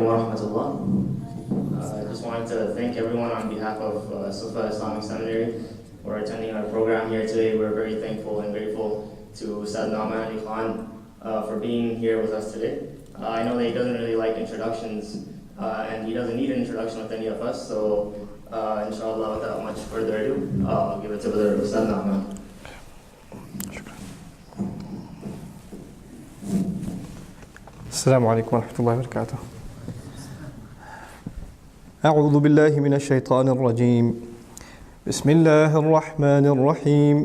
wa rahmatullah. I just wanted to thank everyone on behalf of Sufa Islamic Seminary for attending our program here today. We're very thankful and grateful to Ustad Nouman Khan for being here with us today. I know that he doesn't really like introductions, and he doesn't need an introduction with any of us, so inshallah, without much further ado, I'll give it to Brother Ustad Nouman. السلام عليكم ورحمة الله وبركاته. أعوذ بالله من الشيطان الرجيم. بسم الله الرحمن الرحيم.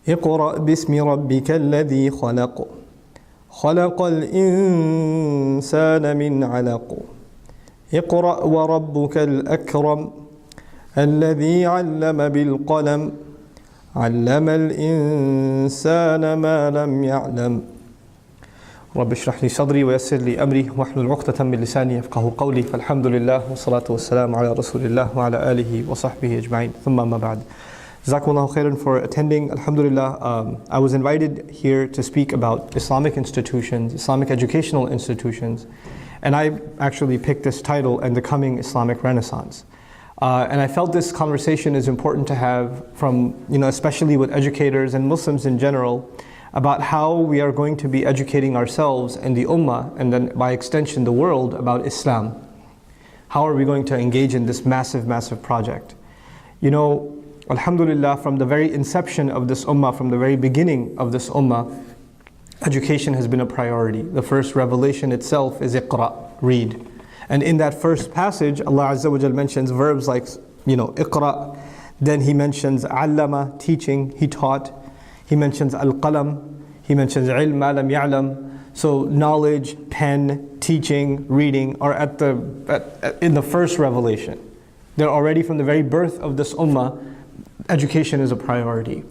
اقرأ باسم ربك الذي خلق. خلق الإنسان من علق. اقرأ وربك الأكرم. الذي علم بالقلم. علم الإنسان ما لم يعلم. رب اشرح لي صدري ويسر لي أمري واحلل عقدة من لساني يفقهوا قولي فالحمد لله والصلاة والسلام على رسول الله وعلى آله وصحبه أجمعين ثم ما بعد. Jazakumullahu khairan for attending. Alhamdulillah, I was invited here to speak about Islamic institutions, Islamic educational institutions, and I actually picked this title, And the Coming Islamic Renaissance. And I felt this conversation is important to have from, especially with educators and Muslims in general, about how we are going to be educating ourselves and the Ummah, and then by extension the world, about Islam. How are we going to engage in this massive, massive project? Alhamdulillah, from the very inception of this Ummah, from the very beginning of this Ummah, education has been a priority. The first revelation itself is Iqra, read. And in that first passage, Allah Azza wa Jal mentions verbs like, Iqra, then He mentions Allama, teaching, He taught. He mentions al-qalam, he mentions ilm ma lam ya'lam. So knowledge, pen, teaching, reading are in the first revelation. They're already from the very birth of this ummah, education is a priority.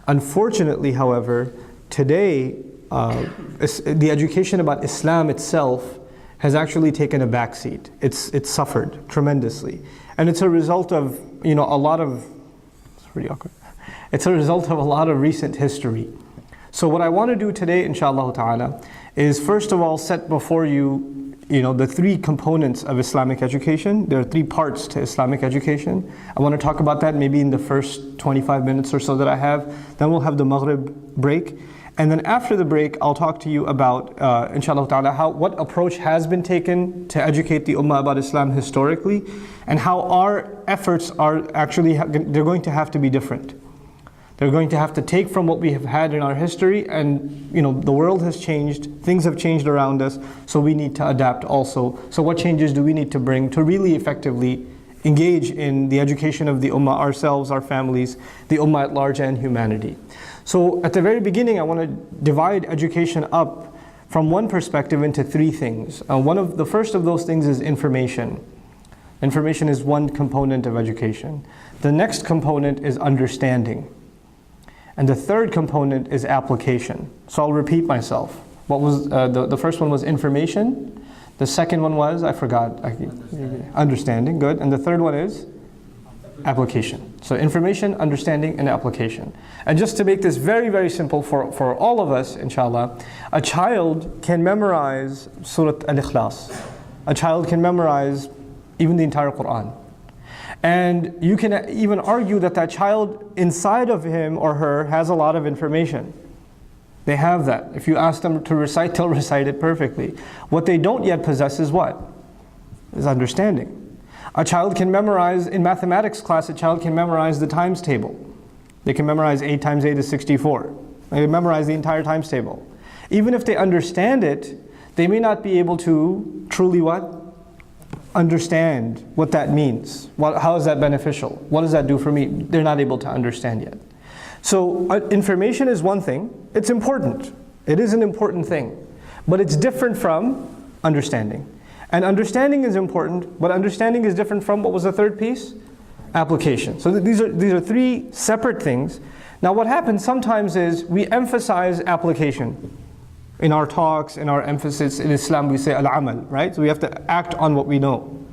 Unfortunately, however, today the education about Islam itself has actually taken a backseat. It's suffered tremendously. And it's a result of, a lot of, it's pretty awkward. It's a result of a lot of recent history. So what I want to do today, inshallah ta'ala, is first of all set before you, the three components of Islamic education. There are three parts to Islamic education. I want to talk about that maybe in the first 25 minutes or so that I have. Then we'll have the Maghrib break. And then after the break, I'll talk to you about, inshallah ta'ala, what approach has been taken to educate the Ummah about Islam historically, and how our efforts are actually, they're going to have to be different. They're going to have to take from what we have had in our history, and the world has changed, things have changed around us, so we need to adapt also. So what changes do we need to bring to really effectively engage in the education of the Ummah, ourselves, our families, the Ummah at large, and humanity? So at the very beginning, I want to divide education up from one perspective into three things. The first of those things is information. Information is one component of education. The next component is understanding. And the third component is application. So I'll repeat myself. What was the first one was information. The second one was, I forgot. Understanding, good. And the third one is application. So information, understanding, and application. And just to make this very, very simple for all of us, inshallah, a child can memorize Surah Al-Ikhlas. A child can memorize even the entire Quran. And you can even argue that child inside of him or her has a lot of information. They have that. If you ask them to recite, they'll recite it perfectly. What they don't yet possess is what? Is understanding. A child can memorize, in mathematics class, a child can memorize the times table. They can memorize 8 times 8 is 64. They can memorize the entire times table. Even if they understand it, they may not be able to truly what? Understand what that means. How is that beneficial? What does that do for me? They're not able to understand yet. So information is one thing. It's important. It is an important thing. But it's different from understanding. And understanding is important, but understanding is different from, what was the third piece? Application. So these are three separate things. Now what happens sometimes is we emphasize application. In our talks, in our emphasis in Islam, we say al-amal, right? So we have to act on what we know.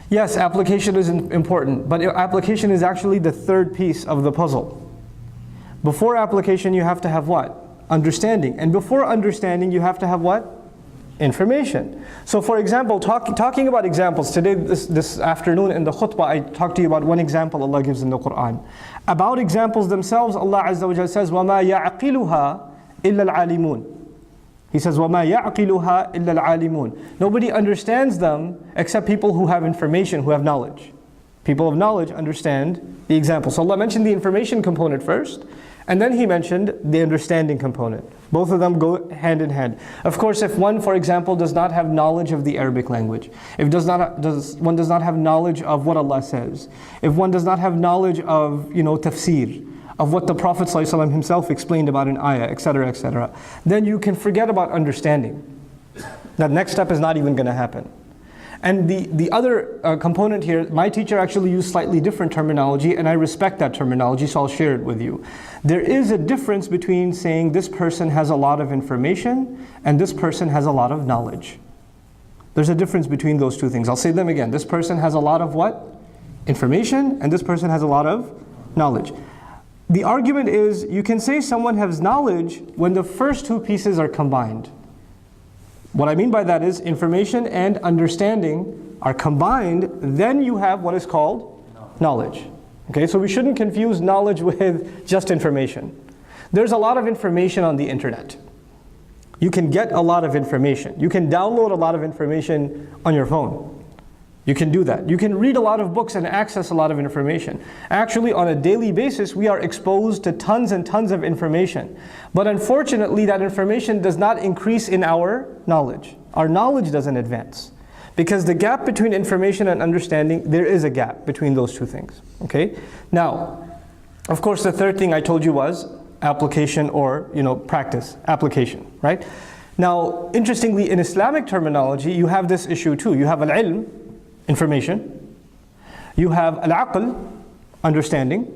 Yes, application is important, but application is actually the third piece of the puzzle. Before application, you have to have what? Understanding. And before understanding, you have to have what? information. So for example, talking about examples, today, this afternoon in the khutbah, I talked to you about one example Allah gives in the Quran. About examples themselves, Allah Azza wa Jalla says, وَمَا يَعْقِلُهَا إِلَّا الْعَالِمُونَ. He says, وَمَا يَعْقِلُهَا إِلَّا الْعَالِمُونَ. Nobody understands them except people who have information, who have knowledge. People of knowledge understand the example. So Allah mentioned the information component first, and then He mentioned the understanding component. Both of them go hand in hand. Of course, if one, for example, does not have knowledge of the Arabic language, if one does not have knowledge of what Allah says, if one does not have knowledge of, tafsir, of what the Prophet ﷺ himself explained about an ayah, etc., then you can forget about understanding. That next step is not even going to happen. And the other component here, my teacher actually used slightly different terminology, and I respect that terminology, so I'll share it with you. There is a difference between saying this person has a lot of information and this person has a lot of knowledge. There's a difference between those two things. I'll say them again. This person has a lot of what? Information, and this person has a lot of knowledge. The argument is, you can say someone has knowledge when the first two pieces are combined. What I mean by that is information and understanding are combined, then you have what is called knowledge. Okay, so we shouldn't confuse knowledge with just information. There's a lot of information on the internet. You can get a lot of information. You can download a lot of information on your phone. You can do that. You can read a lot of books and access a lot of information. Actually, on a daily basis, we are exposed to tons and tons of information. But unfortunately, that information does not increase in our knowledge. Our knowledge doesn't advance. Because the gap between information and understanding, there is a gap between those two things. Okay? Now, of course, the third thing I told you was application or, practice. Application, right? Now, interestingly, in Islamic terminology, you have this issue too. You have al-ilm, information. You have al-aql, understanding.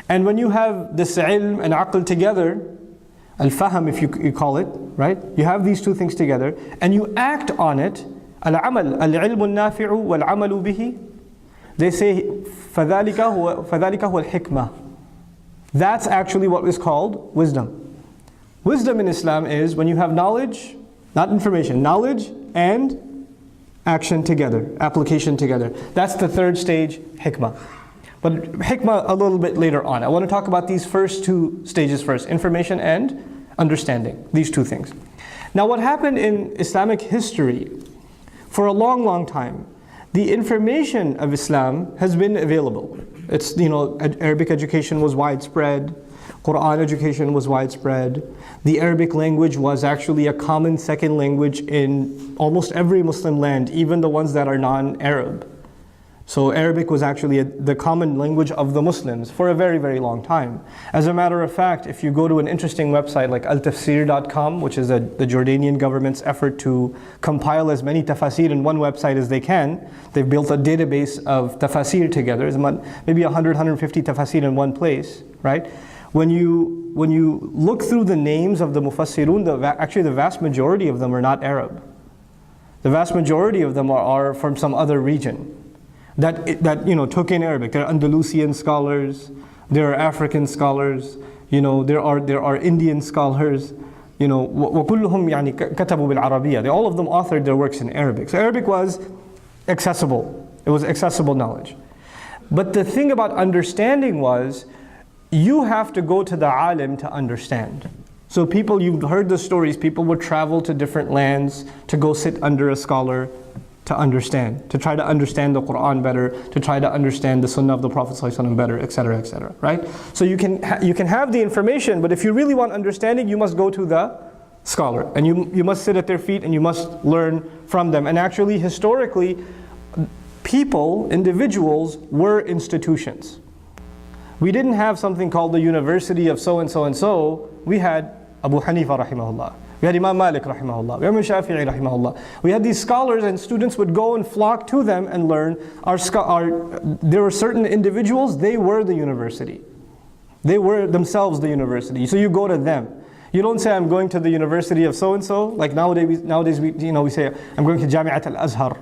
And when you have this ilm and aql together, al-faham if you call it, right? You have these two things together and you act on it. Al-amal, al-ilmu al-nafi'u wal-amalu bihi. They say, فَذَلِكَ هُوَ الْحِكْمَةِ. That's actually what is called wisdom. Wisdom in Islam is when you have knowledge, not information, knowledge and action together, application together. That's the third stage, hikmah. But hikmah a little bit later on. I want to talk about these first two stages first, information and understanding, these two things. Now what happened in Islamic history, for a long, long time, the information of Islam has been available. It's, Arabic education was widespread, Quran education was widespread. The Arabic language was actually a common second language in almost every Muslim land, even the ones that are non-Arab. So Arabic was actually the common language of the Muslims for a very, very long time. As a matter of fact, if you go to an interesting website like altafsir.com, which is the Jordanian government's effort to compile as many tafasir in one website as they can, they've built a database of tafasir together. There's maybe 100, 150 tafasir in one place, right? When you look through the names of the mufassirun, actually the vast majority of them are not Arab. The vast majority of them are from some other region that took in Arabic. There are Andalusian scholars, there are African scholars, there are Indian scholars, وكلهم يعني كتبوا بالعربية. All of them authored their works in Arabic. So Arabic was accessible. It was accessible knowledge. But the thing about understanding was, you have to go to the alim to understand. So you've heard the stories, people would travel to different lands to go sit under a scholar to understand, to try to understand the Quran better, to try to understand the Sunnah of the Prophet ﷺ better, etc., right? So you can have the information, but if you really want understanding, you must go to the scholar. And you must sit at their feet and you must learn from them. And actually, historically, individuals were institutions. We didn't have something called the University of so-and-so and so. We had Abu Hanifa rahimahullah. We had Imam Malik rahimahullah. We had Imam Shafi'i rahimahullah. We had these scholars and students would go and flock to them and learn. There were certain individuals, they were the university. They were themselves the university. So you go to them. You don't say, I'm going to the University of so-and-so. Like nowadays we say, I'm going to Jami'at al-Azhar.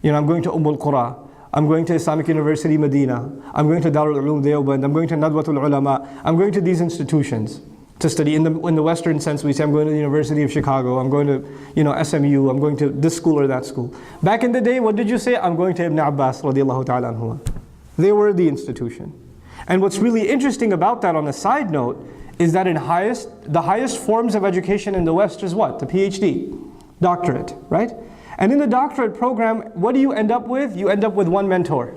I'm going to al-Qura. I'm going to Islamic University Medina. I'm going to Darul Uloom Deoband. I'm going to Nadwatul Ulama. I'm going to these institutions. to study. In the Western sense, we say, I'm going to the University of Chicago, I'm going to SMU, I'm going to this school or that school. Back in the day, what did you say? I'm going to Ibn Abbas radiallahu ta'ala anhuma. They were the institution. And what's really interesting about that, on a side note, is that the highest forms of education in the West is what? The PhD, doctorate, right? And in the doctorate program, what do you end up with? You end up with one mentor.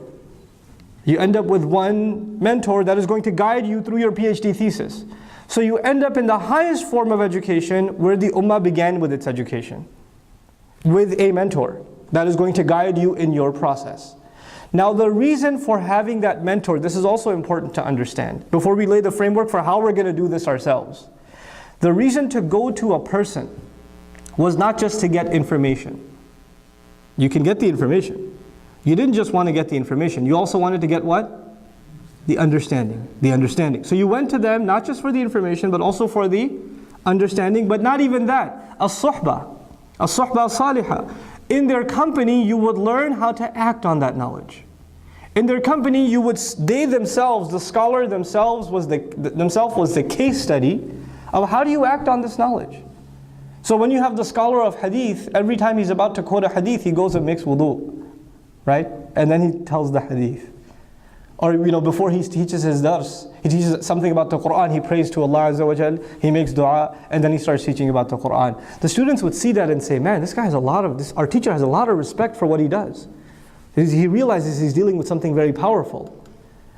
You end up with one mentor that is going to guide you through your PhD thesis. So you end up in the highest form of education where the Ummah began with its education, with a mentor that is going to guide you in your process. Now the reason for having that mentor, this is also important to understand, before we lay the framework for how we're going to do this ourselves. The reason to go to a person was not just to get information. You can get the information. You didn't just want to get the information, you also wanted to get what? The understanding. The understanding. So you went to them not just for the information, but also for the understanding. But not even that. As-suhbah. As-suhbah salihah. In their company, you would learn how to act on that knowledge. In their company, they themselves, the scholar themselves was the case study of how do you act on this knowledge. So when you have the scholar of hadith, every time he's about to quote a hadith, he goes and makes wudu, right? And then he tells the hadith. Or before he teaches his dars, he teaches something about the Quran, he prays to Allah Azza wa Jal, he makes dua, and then he starts teaching about the Quran. The students would see that and say, man, our teacher has a lot of respect for what he does. He realizes he's dealing with something very powerful.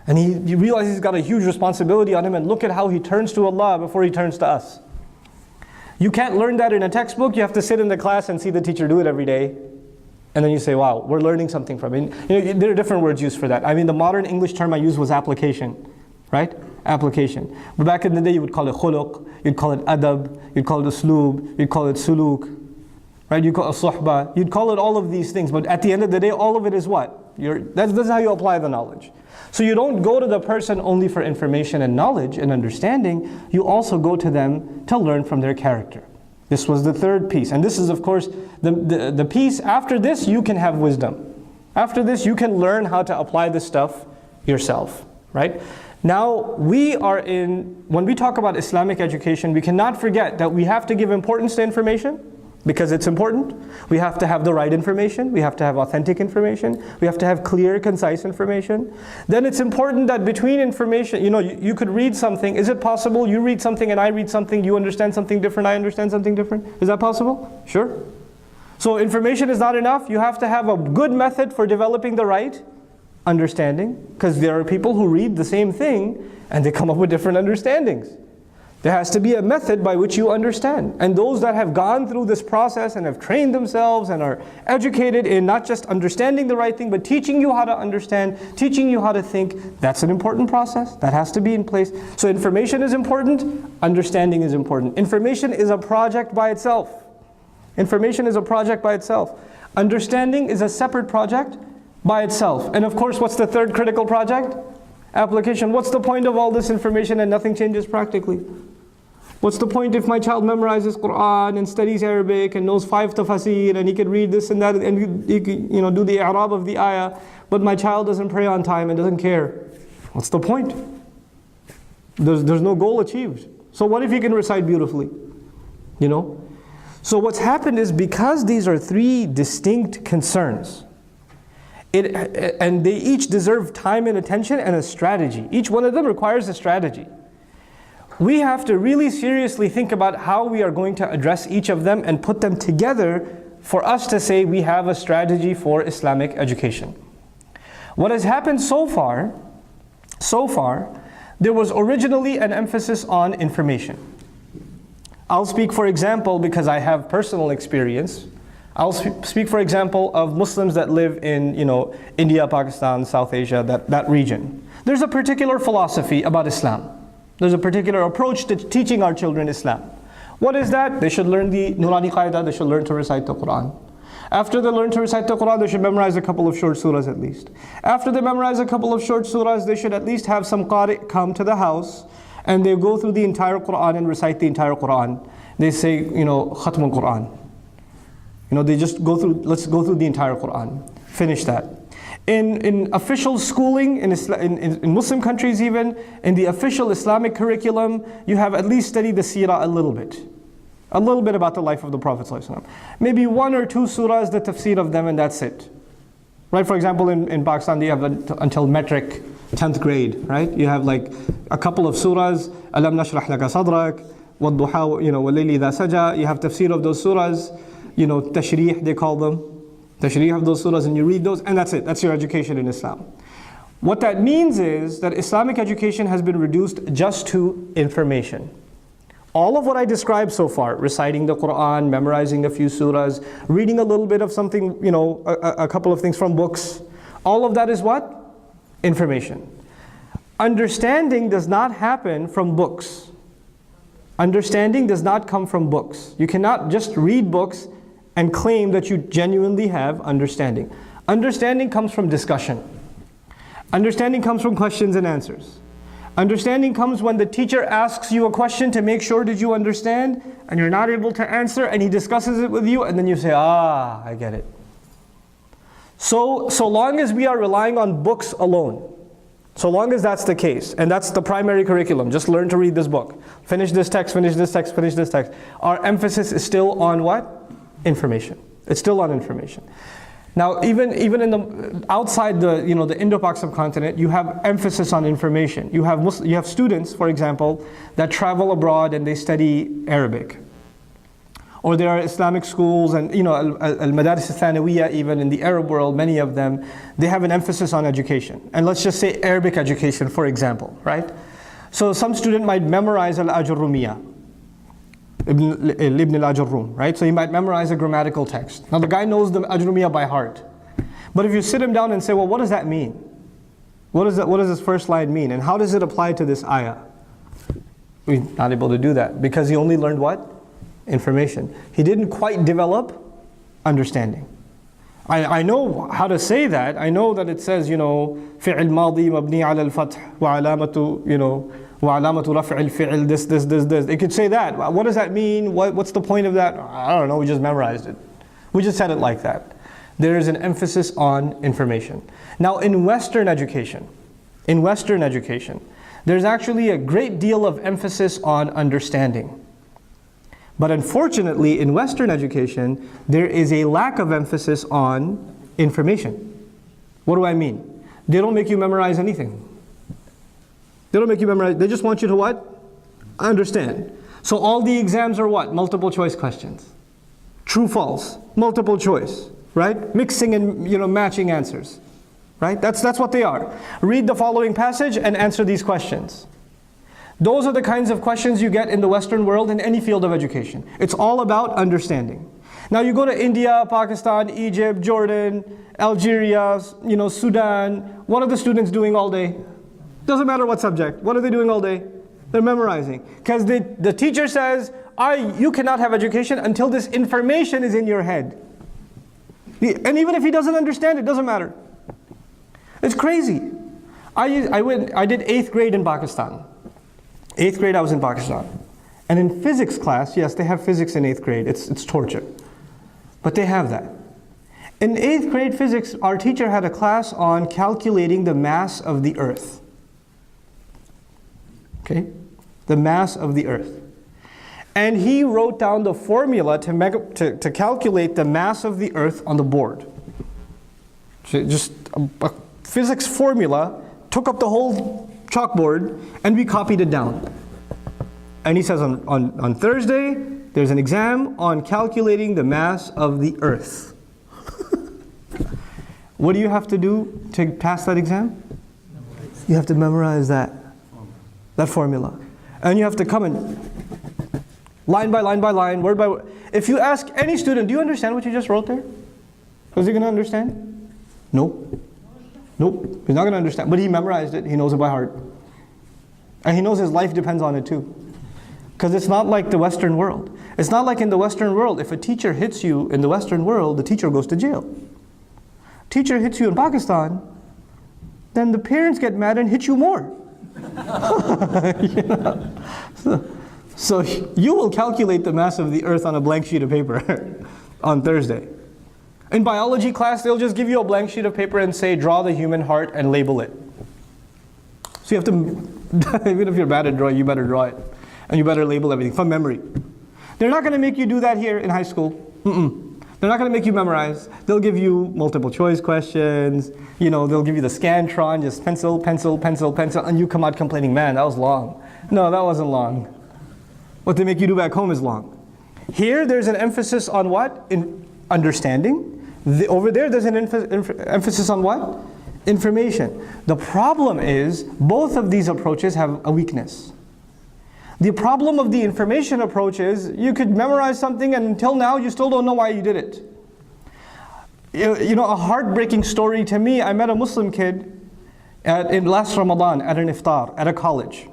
And he realizes he's got a huge responsibility on him, and look at how he turns to Allah before he turns to us. You can't learn that in a textbook, you have to sit in the class and see the teacher do it every day. And then you say, wow, we're learning something from it. There are different words used for that. I mean, the modern English term I used was application, right? Application. But back in the day, you would call it khuluq, you'd call it adab, you'd call it usloob, you'd call it suluk, right? You'd call it suhbah, you'd call it all of these things. But at the end of the day, all of it is what? That's how you apply the knowledge. So you don't go to the person only for information and knowledge and understanding, you also go to them to learn from their character. This was the third piece. And this is, of course, the piece after this, you can have wisdom. After this, you can learn how to apply this stuff yourself, right? Now, when we talk about Islamic education, we cannot forget that we have to give importance to information, because it's important. We have to have the right information. We have to have authentic information. We have to have clear, concise information. Then it's important that between information, you could read something. Is it possible you read something and I read something, you understand something different, I understand something different? Is that possible? Sure. So information is not enough. You have to have a good method for developing the right understanding, because there are people who read the same thing and they come up with different understandings. There has to be a method by which you understand. And those that have gone through this process and have trained themselves and are educated in not just understanding the right thing, but teaching you how to understand, teaching you how to think, that's an important process. That has to be in place. So information is important, understanding is important. Information is a project by itself. Information is a project by itself. Understanding is a separate project by itself. And of course, what's the third critical project? Application. What's the point of all this information and nothing changes practically? What's the point if my child memorizes Quran and studies Arabic and knows 5 tafasir and he could read this and that and he could, do the i'rab of the ayah, but my child doesn't pray on time and doesn't care? What's the point? There's no goal achieved. So what if he can recite beautifully? So what's happened is, because these are three distinct concerns, and they each deserve time and attention and a strategy. Each one of them requires a strategy. We have to really seriously think about how we are going to address each of them and put them together for us to say we have a strategy for Islamic education. What has happened so far, there was originally an emphasis on information. I'll speak, for example, because I have personal experience. I'll speak, for example, of Muslims that live in, India, Pakistan, South Asia, that region. There's a particular philosophy about Islam. There's a particular approach to teaching our children Islam. What is that? They should learn the Nurani Qaida, they should learn to recite the Quran. After they learn to recite the Quran, they should memorize a couple of short surahs at least. After they memorize a couple of short surahs, they should at least have some qari come to the house and they go through the entire Quran and recite the entire Quran. They say, Khatm al-Quran. They just go through, let's go through the entire Quran. Finish that. In official schooling, in Muslim countries even, in the official Islamic curriculum, you have at least studied the seerah a little bit. A little bit about the life of the Prophet ﷺ. Maybe one or two surahs, the tafsir of them, and that's it. Right, for example, in Pakistan, you have until metric, 10th grade, right? You have like a couple of surahs, Alam nashrah laka sadrak, wadduha, walayli idha saja. You have tafsir of those surahs, tashrih they call them. Tashrih of those surahs, and you read those, and that's it. That's your education in Islam. What that means is that Islamic education has been reduced just to information. All of what I described so far, reciting the Quran, memorizing a few surahs, reading a little bit of something, a couple of things from books, all of that is what? Information. Understanding does not happen from books. Understanding does not come from books. You cannot just read books and claim that you genuinely have understanding. Understanding comes from discussion. Understanding comes from questions and answers. Understanding comes when the teacher asks you a question to make sure that you understand, and you're not able to answer, and he discusses it with you, and then you say, I get it. So long as we are relying on books alone, so long as that's the case, and that's the primary curriculum, just learn to read this book, finish this text, finish this text, finish this text, our emphasis is still on what? Information. It's still on information. Now, even in the outside the Indo-Pak subcontinent, you have emphasis on information. You have students, for example, that travel abroad and they study Arabic, or there are Islamic schools and al-Madaris al-Thanawiyya, even in the Arab world, many of them, they have an emphasis on education. And let's just say Arabic education, for example, right? So some student might memorize al-Ajurrumiyya. Ibn al-Ajurrum, right? So he might memorize a grammatical text. Now the guy knows the Ajrumiyya by heart. But if you sit him down and say, well, what does that mean? What does this first line mean? And how does it apply to this ayah? He's not able to do that because he only learned what? Information. He didn't quite develop understanding. I know how to say that. I know that it says, فِعِل مَاضِي مَبْنِي عَلَى الْفَتْحِ وَعَلَامَةُ وَعَلَامَةُ رَفْعِ الْفِعِل, this. They could say that. What does that mean? What's the point of that? I don't know, we just memorized it. We just said it like that. There is an emphasis on information. Now in Western education, there's actually a great deal of emphasis on understanding. But unfortunately, in Western education, there is a lack of emphasis on information. What do I mean? They don't make you memorize anything. They don't make you memorize, they just want you to what? Understand. So all the exams are what? Multiple choice questions. True, false, multiple choice, right? Mixing and matching answers, right? That's what they are. Read the following passage and answer these questions. Those are the kinds of questions you get in the Western world in any field of education. It's all about understanding. Now you go to India, Pakistan, Egypt, Jordan, Algeria, Sudan. What are the students doing all day? Doesn't matter what subject. What are they doing all day? They're memorizing. Because the teacher says, you cannot have education until this information is in your head. And even if he doesn't understand, it doesn't matter. It's crazy. I did 8th grade in Pakistan. 8th grade I was in Pakistan. And in physics class, yes, they have physics in 8th grade. It's torture. But they have that. In 8th grade physics, our teacher had a class on calculating the mass of the earth. Okay? The mass of the earth. And he wrote down the formula to calculate the mass of the earth on the board. So just a physics formula, took up the whole chalkboard, and we copied it down. And he says on Thursday, there's an exam on calculating the mass of the earth. What do you have to do to pass that exam? You have to memorize that formula. And you have to come in line by line by line, word by word. If you ask any student, do you understand what you just wrote there? Is he going to understand? Nope. He's not going to understand. But he memorized it. He knows it by heart. And he knows his life depends on it too. Because it's not like the Western world. It's not like in the Western world, if a teacher hits you in the Western world, the teacher goes to jail. Teacher hits you in Pakistan, then the parents get mad and hit you more. So you will calculate the mass of the earth on a blank sheet of paper on Thursday. In biology class, they'll just give you a blank sheet of paper and say, draw the human heart and label it. So you have to, even if you're bad at drawing, you better draw it. And you better label everything from memory. They're not going to make you do that here in high school. They're not going to make you memorize. They'll give you multiple choice questions. You know, they'll give you the Scantron, just pencil, pencil, pencil, pencil, and you come out complaining, man, that was long. No, that wasn't long. What they make you do back home is long. Here, there's an emphasis on what? In understanding. Over there, there's an emphasis on what? Information. The problem is, both of these approaches have a weakness. The problem of the information approach is, you could memorize something and until now, you still don't know why you did it. You know, a heartbreaking story to me, I met a Muslim kid in last Ramadan at an iftar, at a college.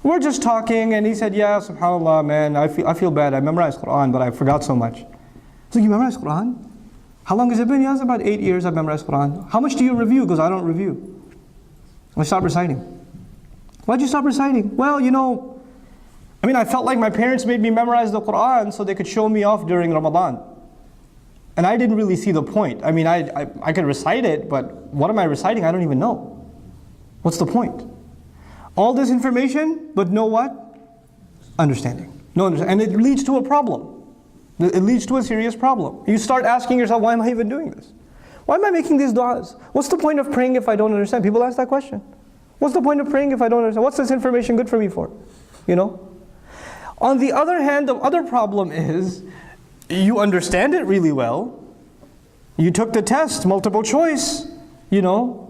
We're just talking and he said, yeah, subhanAllah, man, I feel bad. I memorized Quran, but I forgot so much. I was like, you memorized Quran? How long has it been? Yeah, it's about 8 years I've memorized Quran. How much do you review? Because I don't review. I stopped reciting. Why'd you stop reciting? Well, you know, I felt like my parents made me memorize the Quran so they could show me off during Ramadan. And I didn't really see the point. I could recite it, but what am I reciting? I don't even know. What's the point? All this information, but no what? Understanding. No understanding. And it leads to a problem. It leads to a serious problem. You start asking yourself, why am I even doing this? Why am I making these du'as? What's the point of praying if I don't understand? People ask that question. What's the point of praying if I don't understand? What's this information good for me for? You know? On the other hand, the other problem is, you understand it really well. You took the test, multiple choice, you know.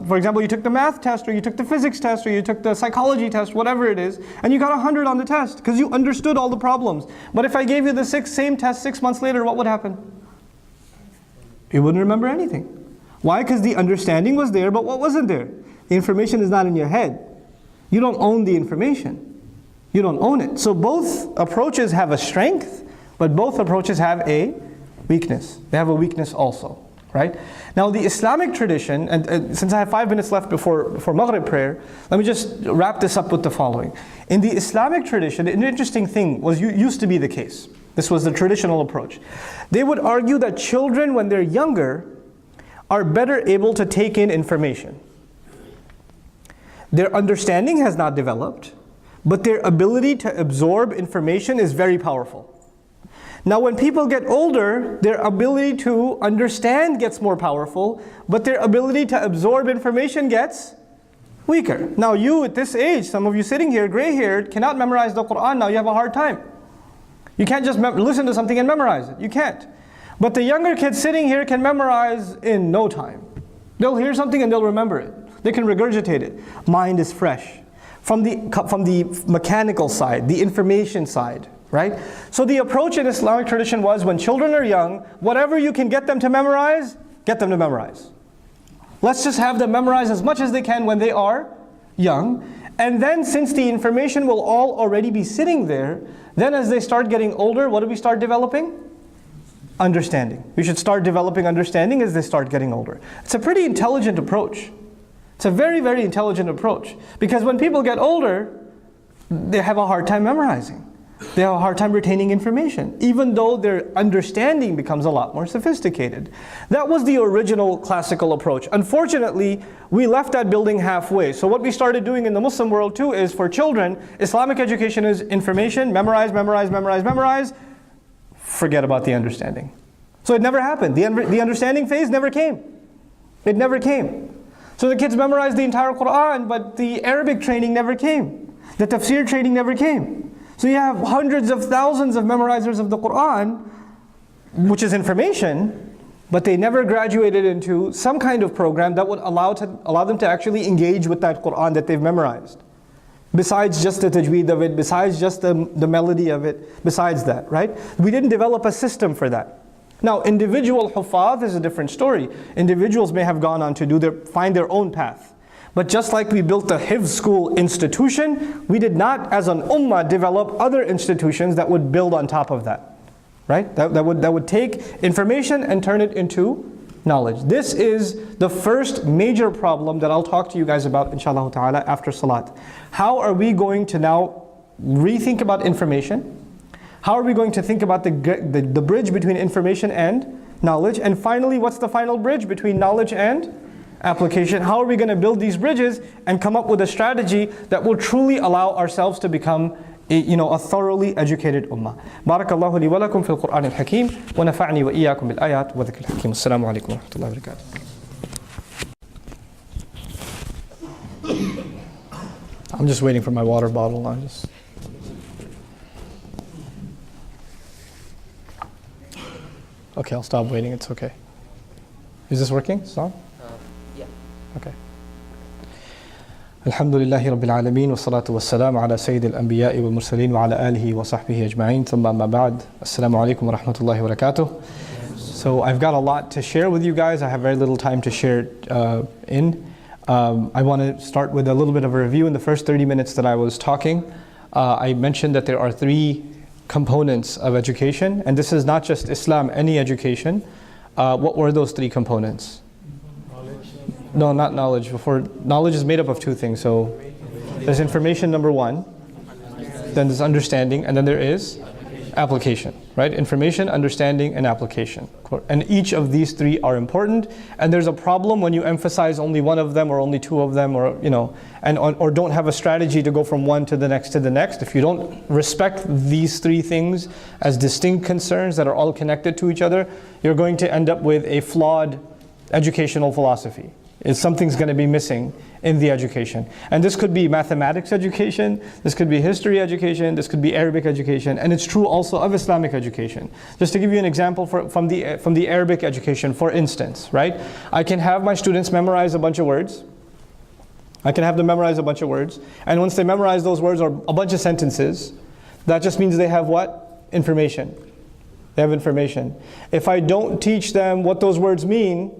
For example, you took the math test, or you took the physics test, or you took the psychology test, whatever it is, and you got 100 on the test, because you understood all the problems. But if I gave you the same test 6 months later, what would happen? You wouldn't remember anything. Why? Because the understanding was there, but what wasn't there? The information is not in your head. You don't own the information. You don't own it. So both approaches have a strength, but both approaches have a weakness. They have a weakness also, right? Now the Islamic tradition, and since I have 5 minutes left before Maghrib prayer, let me just wrap this up with the following. In the Islamic tradition, an interesting thing used to be the case. This was the traditional approach. They would argue that children, when they're younger, are better able to take in information. Their understanding has not developed, but their ability to absorb information is very powerful. Now when people get older, their ability to understand gets more powerful, but their ability to absorb information gets weaker. Now you at this age, some of you sitting here, gray-haired, cannot memorize the Quran. Now you have a hard time. You can't just listen to something and memorize it. You can't. But the younger kids sitting here can memorize in no time. They'll hear something and they'll remember it. They can regurgitate it. Mind is fresh. From the mechanical side, the information side, right? So the approach in Islamic tradition was, when children are young, whatever you can get them to memorize, get them to memorize. Let's just have them memorize as much as they can when they are young. And then, since the information will all already be sitting there, then as they start getting older, what do we start developing? Understanding. We should start developing understanding as they start getting older. It's a pretty intelligent approach. It's a very, very intelligent approach. Because when people get older, they have a hard time memorizing. They have a hard time retaining information, even though their understanding becomes a lot more sophisticated. That was the original classical approach. Unfortunately, we left that building halfway. So what we started doing in the Muslim world too is, for children, Islamic education is information, memorize, memorize, memorize, memorize, forget about the understanding. So it never happened. The understanding phase never came. It never came. So the kids memorized the entire Quran, but the Arabic training never came. The tafsir training never came. So you have hundreds of thousands of memorizers of the Quran, which is information, but they never graduated into some kind of program that would allow them to actually engage with that Quran that they've memorized. Besides just the tajweed of it, besides just the melody of it, besides that, right? We didn't develop a system for that. Now, individual huffaz is a different story. Individuals may have gone on to find their own path. But just like we built the hifz school institution, we did not, as an ummah, develop other institutions that would build on top of that. Right? That would take information and turn it into knowledge. This is the first major problem that I'll talk to you guys about, inshallah ta'ala, after salat. How are we going to now rethink about information? How are we going to think about the bridge between information and knowledge. And finally, what's the final bridge between knowledge and application? How are we going to build these bridges and come up with a strategy that will truly allow ourselves to become a thoroughly educated ummah. Barakallahu li wa lakum fil Qur'an al-Hakim wa nafa'ni wa iyyakum bil ayat wa dhikr al-Hakim. Assalamu alaikum wa rahmatullahi wa barakatuh. I'm just waiting for my water bottle. Okay, I'll stop waiting. It's okay. Is this working? Stop? Yeah. Okay. Alhamdulillahi Rabbil Alameen wa salatu wa salam ala Sayyidil Anbiya'i wal Mursaleen wa ala alihi wa sahbihi ajma'in. Thumma amma ba'd. Assalamu alaikum wa rahmatullahi wa barakatuh. So I've got a lot to share with you guys. I have very little time to share in. I want to start with a little bit of a review. In the first 30 minutes that I was talking, I mentioned that there are 3 components of education, and this is not just Islam, any education. What were those 3 components? No, not knowledge. Knowledge is made up of 2 things. So there's information, number 1, then there's understanding, and then there is application, right? Information, understanding, and application. And each of these 3 are important. And there's a problem when you emphasize only one of them or only 2 of them, or or don't have a strategy to go from one to the next to the next. If you don't respect these 3 things as distinct concerns that are all connected to each other, you're going to end up with a flawed educational philosophy. Something's going to be missing in the education. And this could be mathematics education, this could be history education, this could be Arabic education, and it's true also of Islamic education. Just to give you an example from the Arabic education, for instance, right? I can have my students memorize a bunch of words. And once they memorize those words or a bunch of sentences, that just means they have what? Information. They have information. If I don't teach them what those words mean,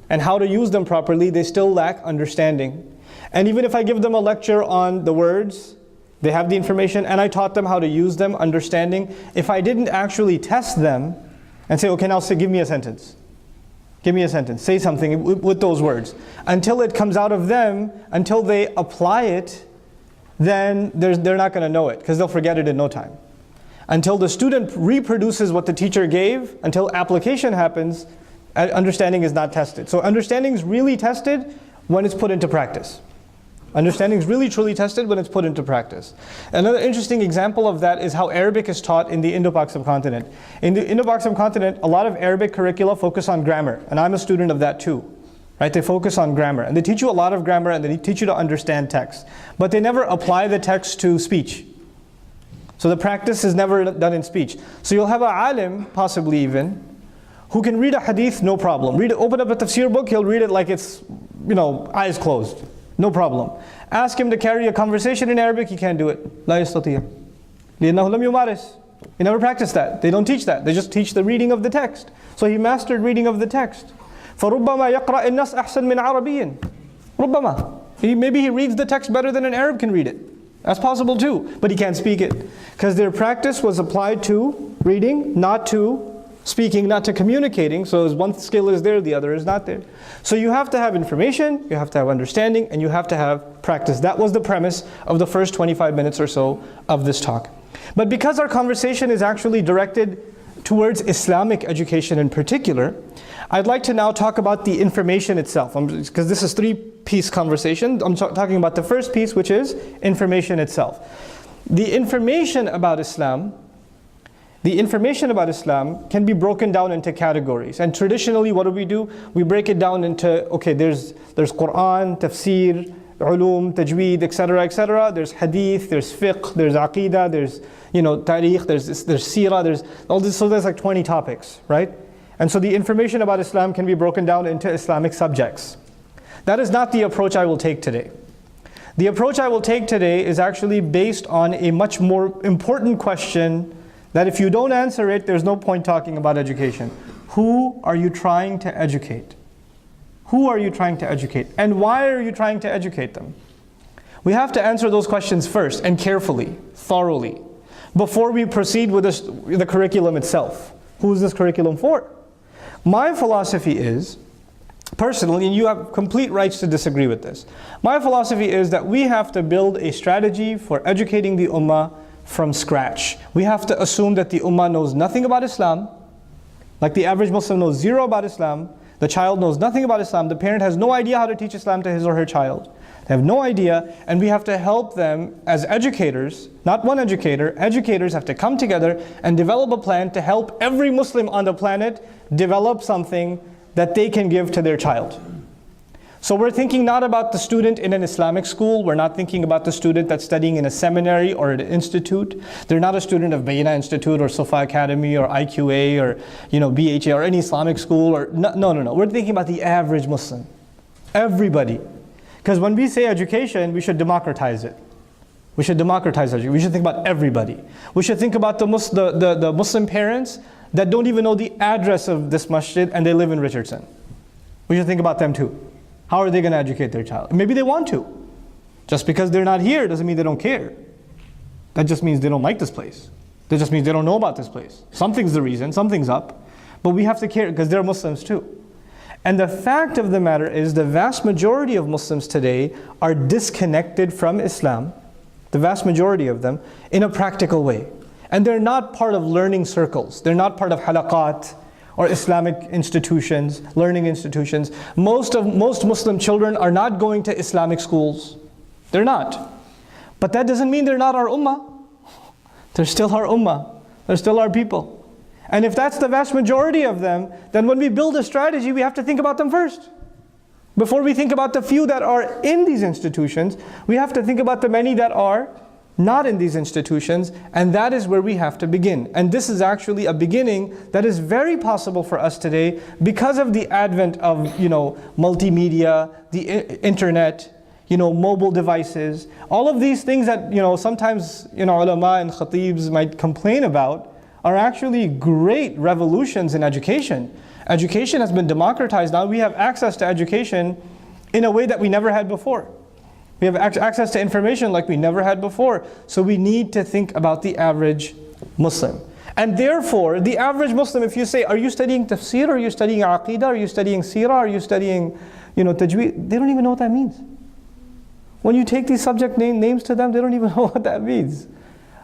and how to use them properly, they still lack understanding. And even if I give them a lecture on the words, they have the information, and I taught them how to use them, understanding. If I didn't actually test them and say, okay, now give me a sentence. Give me a sentence. Say something with those words. Until it comes out of them, until they apply it, then they're not going to know it, because they'll forget it in no time. Until the student reproduces what the teacher gave, until application happens, understanding is not tested. So understanding is really tested when it's put into practice. Understanding is really truly tested when it's put into practice. Another interesting example of that is how Arabic is taught in the Indo-Pak subcontinent. In the Indo-Pak subcontinent, a lot of Arabic curricula focus on grammar, and I'm a student of that too. Right? They focus on grammar, and they teach you a lot of grammar, and they teach you to understand text. But they never apply the text to speech. So the practice is never done in speech. So you'll have a alim, possibly even, who can read a hadith, no problem. Open up a tafsir book, he'll read it like it's, eyes closed. No problem. Ask him to carry a conversation in Arabic, he can't do it. لا يستطيع. لأنه لم يمارس. He never practiced that. They don't teach that. They just teach the reading of the text. So he mastered reading of the text. فَرُبَّمَا يَقْرَأِ النَّاسِ أَحْسَنْ مِنْ عَرَبِيٍّ. رُبَّمَا. Maybe he reads the text better than an Arab can read it. That's possible too, but he can't speak it. Because their practice was applied to reading, not to speaking, not to communicating. So as one skill is there, the other is not there. So you have to have information, you have to have understanding, and you have to have practice. That was the premise of the first 25 minutes or so of this talk. But because our conversation is actually directed towards Islamic education in particular, I'd like to now talk about the information itself. Because this is 3-piece conversation. I'm talking about the first piece, which is information itself. The information about Islam can be broken down into categories. And traditionally, what do? We break it down into, okay, there's Quran, tafsir, ulum, tajweed, etc., etc. There's hadith, there's fiqh, there's aqidah, there's tarikh, there's seerah, there's all this. So there's like 20 topics, right? And so the information about Islam can be broken down into Islamic subjects. That is not the approach I will take today. The approach I will take today is actually based on a much more important question that if you don't answer it, there's no point talking about education. Who are you trying to educate? Who are you trying to educate? And why are you trying to educate them? We have to answer those questions first, and carefully, thoroughly, before we proceed with the curriculum itself. Who is this curriculum for? My philosophy is, personally, and you have complete rights to disagree with this, my philosophy is that we have to build a strategy for educating the ummah from scratch. We have to assume that the ummah knows nothing about Islam, Like the average Muslim knows zero about Islam, the child knows nothing about Islam, the parent has no idea how to teach Islam to his or her child. They have no idea, and we have to help them as educators, not one educator, educators have to come together and develop a plan to help every Muslim on the planet develop something that they can give to their child. So we're thinking not about the student in an Islamic school, we're not thinking about the student that's studying in a seminary or an institute. They're not a student of Bayna Institute or Sufa Academy or IQA or BHA or any Islamic school or no. We're thinking about the average Muslim. Everybody. Because when we say education, we should democratize it. We should democratize education. We should think about everybody. We should think about the Muslim parents that don't even know the address of this masjid and they live in Richardson. We should think about them too. How are they going to educate their child? Maybe they want to. Just because they're not here doesn't mean they don't care. That just means they don't like this place. That just means they don't know about this place. Something's the reason, something's up. But we have to care because they're Muslims too. And the fact of the matter is the vast majority of Muslims today are disconnected from Islam, the vast majority of them, in a practical way. And they're not part of learning circles. They're not part of halaqat or Islamic institutions, learning institutions. Most Muslim children are not going to Islamic schools. They're not. But that doesn't mean they're not our ummah. They're still our ummah. They're still our people. And if that's the vast majority of them, then when we build a strategy, we have to think about them first. Before we think about the few that are in these institutions, we have to think about the many that are not in these institutions, and that is where we have to begin. And this is actually a beginning that is very possible for us today because of the advent of multimedia, the internet, mobile devices, all of these things that sometimes ulama and khatibs might complain about are actually great revolutions in education. Education has been democratized. Now we have access to education in a way that we never had before. We have access to information like we never had before. So we need to think about the average Muslim. And therefore, the average Muslim, if you say, are you studying tafsir, are you studying aqidah, are you studying seerah, are you studying tajweed, they don't even know what that means. When you take these subject names to them, they don't even know what that means.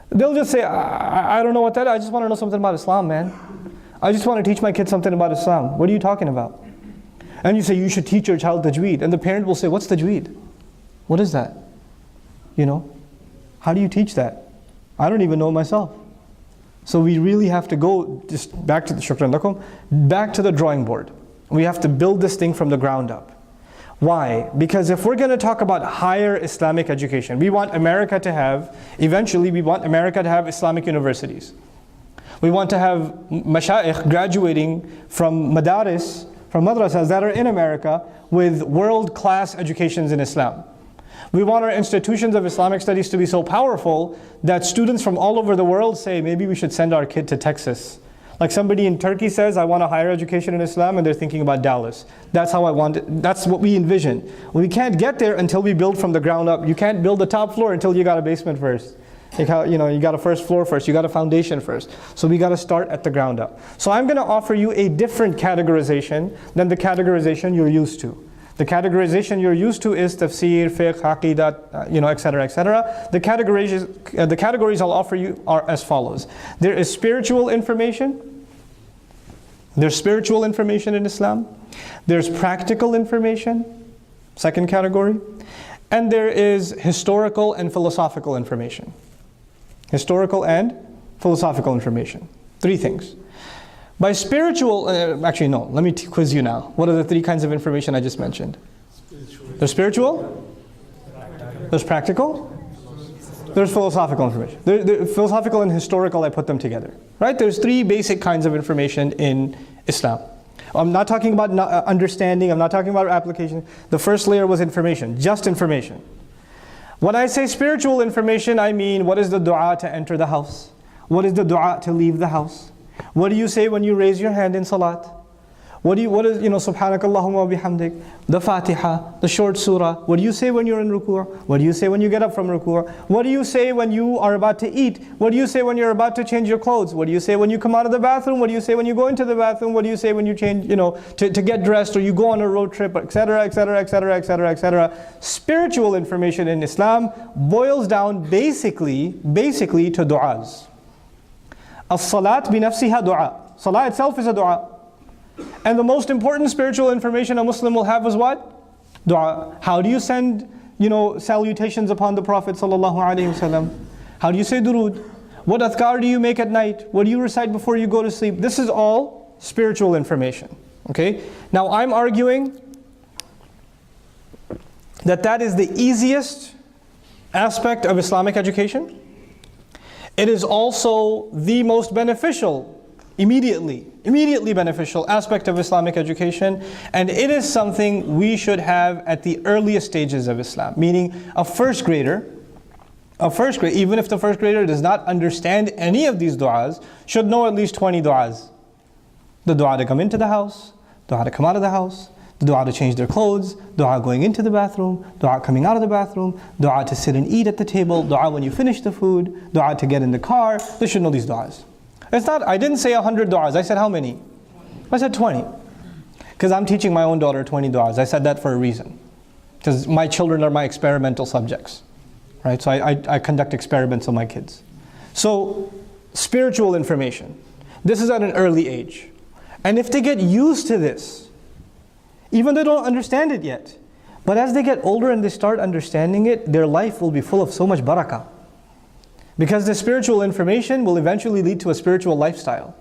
They'll just say, I don't know what that is. I just want to know something about Islam, man. I just want to teach my kid something about Islam. What are you talking about? And you say, you should teach your child tajweed. And the parent will say, what's tajweed? What is that? How do you teach that? I don't even know myself. So we really have to go just back to the drawing board. We have to build this thing from the ground up. Why? Because if we're going to talk about higher Islamic education, eventually we want America to have Islamic universities. We want to have mashayikh graduating from madaris, from madrasas that are in America with world-class educations in Islam. We want our institutions of Islamic studies to be so powerful that students from all over the world say, maybe we should send our kid to Texas. Like somebody in Turkey says, I want a higher education in Islam, and they're thinking about Dallas. That's how I want it. That's what we envision. We can't get there until we build from the ground up. You can't build the top floor until you got a basement first. You got a first floor first. You got a foundation first. So we got to start at the ground up. So I'm going to offer you a different categorization than the categorization you're used to. The categorization you're used to is tafsir, fiqh, aqidah, etc., etc. The categories I'll offer you are as follows. There is spiritual information. There's spiritual information in Islam. There's practical information, second category. And there is historical and philosophical information. Historical and philosophical information. Three things. By spiritual, let me quiz you now. What are the three kinds of information I just mentioned? There's spiritual, there's practical, there's philosophical information. Philosophical and historical, I put them together. Right? There's three basic kinds of information in Islam. I'm not talking about understanding, I'm not talking about application. The first layer was information, just information. When I say spiritual information, I mean, what is the dua to enter the house? What is the dua to leave the house? What do you say when you raise your hand in salat? What is, subhanakallahumma wa bihamdik, the Fatiha, the short surah. What do you say when you're in ruku'? What do you say when you get up from ruku'? What do you say when you are about to eat? What do you say when you're about to change your clothes? What do you say when you come out of the bathroom? What do you say when you go into the bathroom? What do you say when you change, to get dressed or you go on a road trip, etc., etc., etc., etc., etc. Spiritual information in Islam boils down basically to du'as. As-salat bi nafsiha du'a. Salah itself is a dua. And the most important spiritual information a Muslim will have is what? Dua. How do you send, salutations upon the Prophet sallallahu alaihi wasallam? How do you say durood? What adhkar do you make at night? What do you recite before you go to sleep? This is all spiritual information. Okay? Now I'm arguing that is the easiest aspect of Islamic education. It is also the most beneficial, immediately beneficial aspect of Islamic education, and it is something we should have at the earliest stages of Islam. Meaning a first grader, even if the first grader does not understand any of these du'as, should know at least 20 du'as. The du'a to come into the house, du'a to come out of the house, the du'a to change their clothes, du'a going into the bathroom, du'a coming out of the bathroom, du'a to sit and eat at the table, du'a when you finish the food, du'a to get in the car. They should know these du'as. I didn't say 100 du'as, I said how many? I said 20. Because I'm teaching my own daughter 20 du'as. I said that for a reason. Because my children are my experimental subjects. Right? So I conduct experiments on my kids. So, spiritual information. This is at an early age. And if they get used to this, even though they don't understand it yet, but as they get older and they start understanding it, their life will be full of so much barakah. Because the spiritual information will eventually lead to a spiritual lifestyle.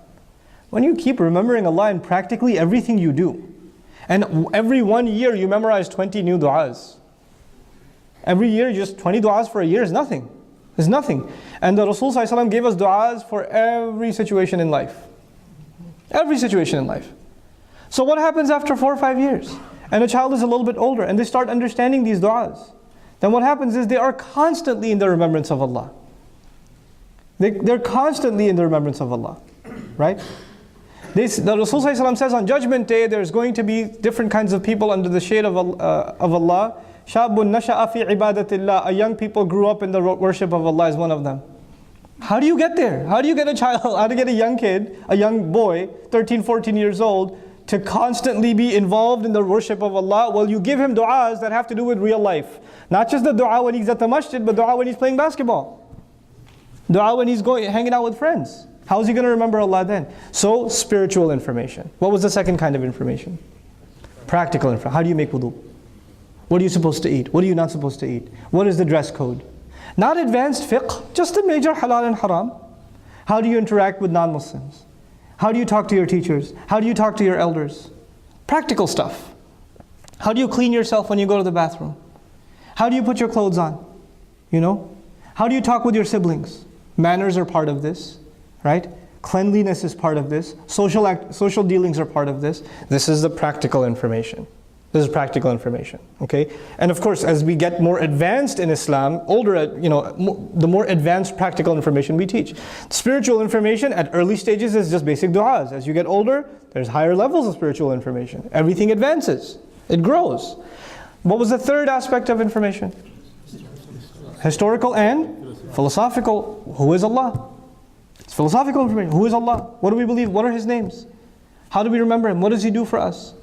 When you keep remembering Allah in practically everything you do, and every 1 year you memorize 20 new du'as. Every year, just 20 du'as for a year is nothing. It's nothing. And the Rasul ﷺ gave us du'as for every situation in life. Every situation in life. So what happens after 4 or 5 years? And a child is a little bit older and they start understanding these du'as. Then what happens is they are constantly in the remembrance of Allah. They're constantly in the remembrance of Allah. Right? The Rasul ﷺ says on Judgment Day there's going to be different kinds of people under the shade of Allah. Shabun nasha'a fi ibadatillah. A young people grew up in the worship of Allah is one of them. How do you get there? How do you get a child, how do you get a young kid, a young boy, 13, 14 years old, to constantly be involved in the worship of Allah? Well, you give him du'as that have to do with real life. Not just the du'a when he's at the masjid, but du'a when he's playing basketball. Du'a when he's hanging out with friends. How is he going to remember Allah then? So, spiritual information. What was the second kind of information? Practical information. How do you make wudu? What are you supposed to eat? What are you not supposed to eat? What is the dress code? Not advanced fiqh, just the major halal and haram. How do you interact with non-Muslims? How do you talk to your teachers? How do you talk to your elders? Practical stuff. How do you clean yourself when you go to the bathroom? How do you put your clothes on? How do you talk with your siblings? Manners are part of this, right? Cleanliness is part of this. Social dealings are part of this. This is the practical information. This is practical information, okay? And of course, as we get more advanced in Islam, the more advanced practical information we teach. Spiritual information at early stages is just basic du'as. As you get older, there's higher levels of spiritual information. Everything advances. It grows. What was the third aspect of information? Historical and philosophical. Who is Allah? It's philosophical information. Who is Allah? What do we believe? What are His names? How do we remember Him? What does He do for us?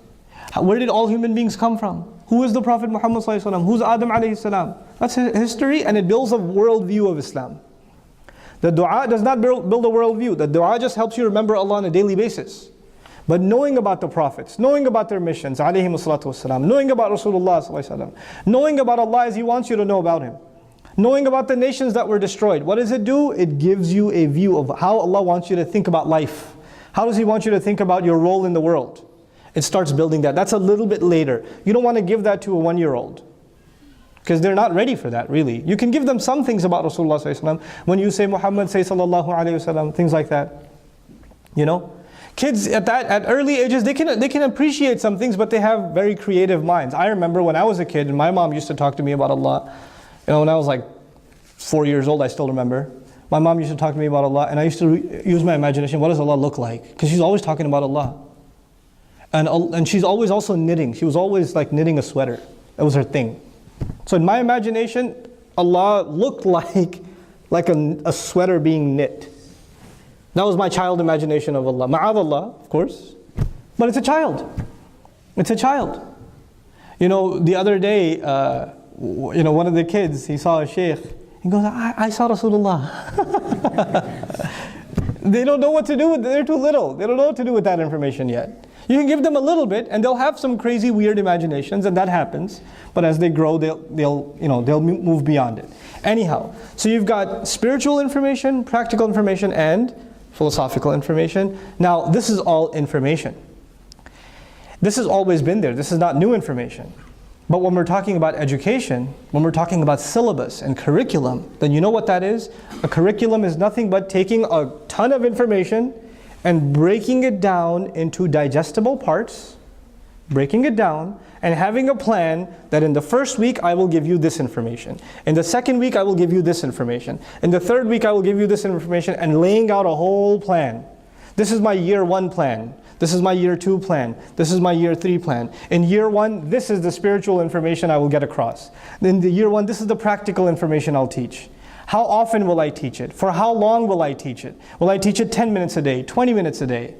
Where did all human beings come from? Who is the Prophet Muhammad ﷺ? Who's Adam alayhi salam? That's history, and it builds a worldview of Islam. The dua does not build a worldview. The dua just helps you remember Allah on a daily basis. But knowing about the prophets, knowing about their missions, alayhi salatu wasalam, knowing about Rasulullah ﷺ, knowing about Allah as He wants you to know about Him, knowing about the nations that were destroyed, what does it do? It gives you a view of how Allah wants you to think about life. How does He want you to think about your role in the world? It starts building that. That's a little bit later. You don't want to give that to a 1-year-old. Because they're not ready for that, really. You can give them some things about Rasulullah ﷺ. When you say Muhammad, say Sallallahu Alaihi Wasallam, things like that. Kids at early ages, they can appreciate some things, but they have very creative minds. I remember when I was a kid, and my mom used to talk to me about Allah. When I was like 4 years old, I still remember. My mom used to talk to me about Allah, and I used to use my imagination. What does Allah look like? Because she's always talking about Allah. And she's always also knitting. She was always like knitting a sweater. That was her thing. So in my imagination, Allah looked like a sweater being knit. That was my child imagination of Allah. Ma'adallah, of course. But it's a child. It's a child. The other day, one of the kids, he saw a sheikh. He goes, I saw Rasulullah. They don't know what to do with it. They're too little. They don't know what to do with that information yet. You can give them a little bit and they'll have some crazy weird imaginations, and that happens. But as they grow, they'll move beyond it. Anyhow, so you've got spiritual information, practical information, and philosophical information. Now, this is all information. This has always been there. This is not new information. But when we're talking about education, when we're talking about syllabus and curriculum, then you know what that is? A curriculum is nothing but taking a ton of information and breaking it down into digestible parts, breaking it down, and having a plan that in the first week I will give you this information. In the second week I will give you this information. In the third week I will give you this information, and laying out a whole plan. This is my year 1 plan. This is my year 2 plan. This is my year 3 plan. In year 1, this is the spiritual information I will get across. In the year 1, this is the practical information I'll teach. How often will I teach it? For how long will I teach it? Will I teach it 10 minutes a day, 20 minutes a day?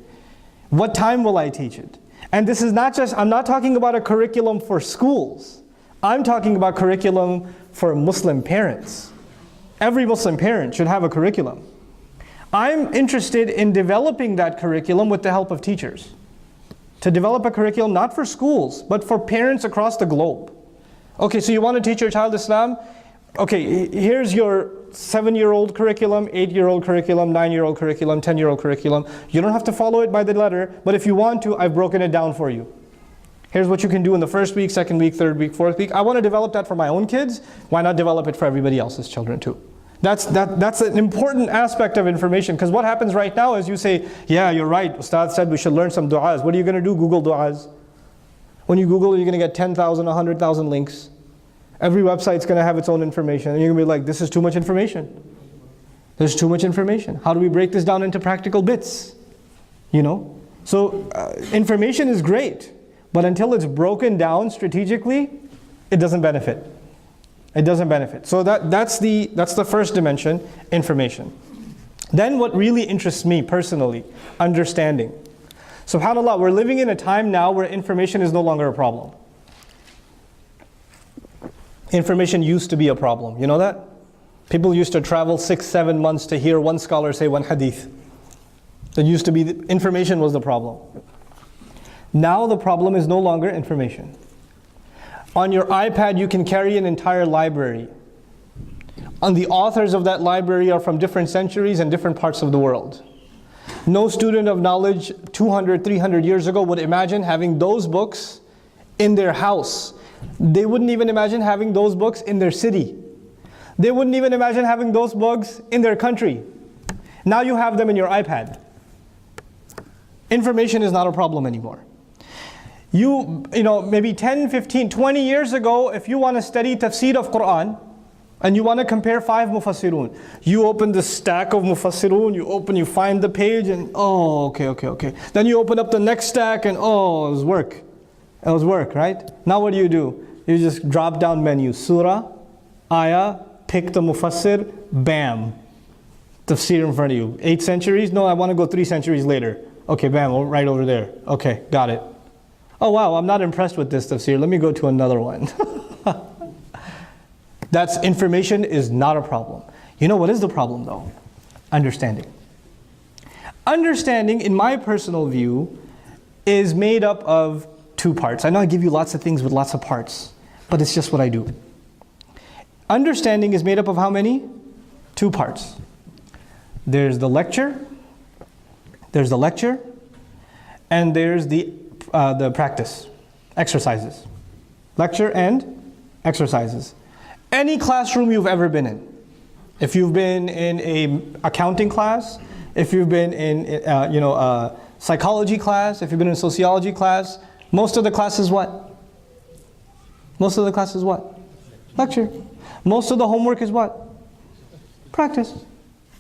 What time will I teach it? And this is not just, I'm not talking about a curriculum for schools. I'm talking about curriculum for Muslim parents. Every Muslim parent should have a curriculum. I'm interested in developing that curriculum with the help of teachers. To develop a curriculum not for schools, but for parents across the globe. Okay, so you want to teach your child Islam? Okay, here's your 7-year-old curriculum, 8-year-old curriculum, 9-year-old curriculum, 10-year-old curriculum. You don't have to follow it by the letter, but if you want to, I've broken it down for you. Here's what you can do in the first week, second week, third week, fourth week. I want to develop that for my own kids. Why not develop it for everybody else's children too? That's an important aspect of information, because what happens right now is you say, yeah, you're right, Ustad said we should learn some du'as. What are you going to do? Google du'as. When you Google, you're going to get 10,000, 100,000 links. Every website's going to have its own information, and you're going to be like, this is too much information. There's too much information. How do we break this down into practical bits? You know? So information is great, but until it's broken down strategically, it doesn't benefit. It doesn't benefit. So that's the first dimension, information. Then what really interests me personally, understanding. SubhanAllah, we're living in a time now where information is no longer a problem. Information used to be a problem. You know that? People used to travel 6-7 months to hear one scholar say one hadith. That used to be, information was the problem. Now the problem is no longer information. On your iPad you can carry an entire library. And the authors of that library are from different centuries and different parts of the world. No student of knowledge 200, 300 years ago would imagine having those books in their house. They wouldn't even imagine having those books in their city. They wouldn't even imagine having those books in their country. Now you have them in your iPad. Information is not a problem anymore. You know, maybe 10, 15, 20 years ago, if you want to study tafsir of Quran, and you want to compare 5 mufassirun, you open the stack of mufassirun, you find the page, and oh, okay. Then you open up the next stack, and oh, it was work. It was work, right? Now what do? You just drop down menu, surah, ayah, pick the mufassir, bam. Tafsir in front of you. 8 centuries? No, I want to go 3 centuries later. Okay, bam, right over there. Okay, got it. Oh wow, I'm not impressed with this tafsir. Let me go to another one. That's information is not a problem. You know what is the problem though? Understanding. Understanding, in my personal view, is made up of 2 parts. I know I give you lots of things with lots of parts, but it's just what I do. Understanding is made up of how many? 2 parts. There's the lecture, and there's the practice, exercises. Lecture and exercises. Any classroom you've ever been in. If you've been in an accounting class, if you've been in a psychology class, if you've been in a sociology class, most of the class is what? Most of the class is what? Lecture. Most of the homework is what? Practice.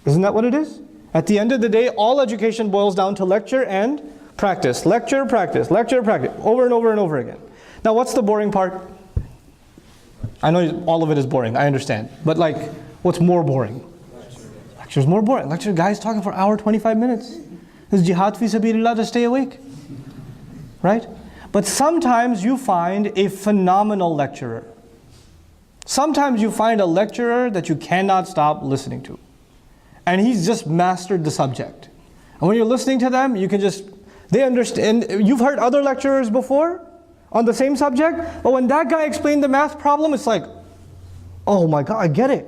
Isn't that what it is? At the end of the day, all education boils down to lecture and practice. Lecture, practice, over and over and over again. Now what's the boring part? I know all of it is boring, I understand. But like, what's more boring? Lecture's more boring. Lecture, guys talking for an hour, 25 minutes. Is jihad fi sabilillah to stay awake? Right? But sometimes you find a phenomenal lecturer. Sometimes you find a lecturer that you cannot stop listening to. And he's just mastered the subject. And when you're listening to them, you can just, they understand. You've heard other lecturers before on the same subject, but when that guy explained the math problem, it's like, oh my God, I get it.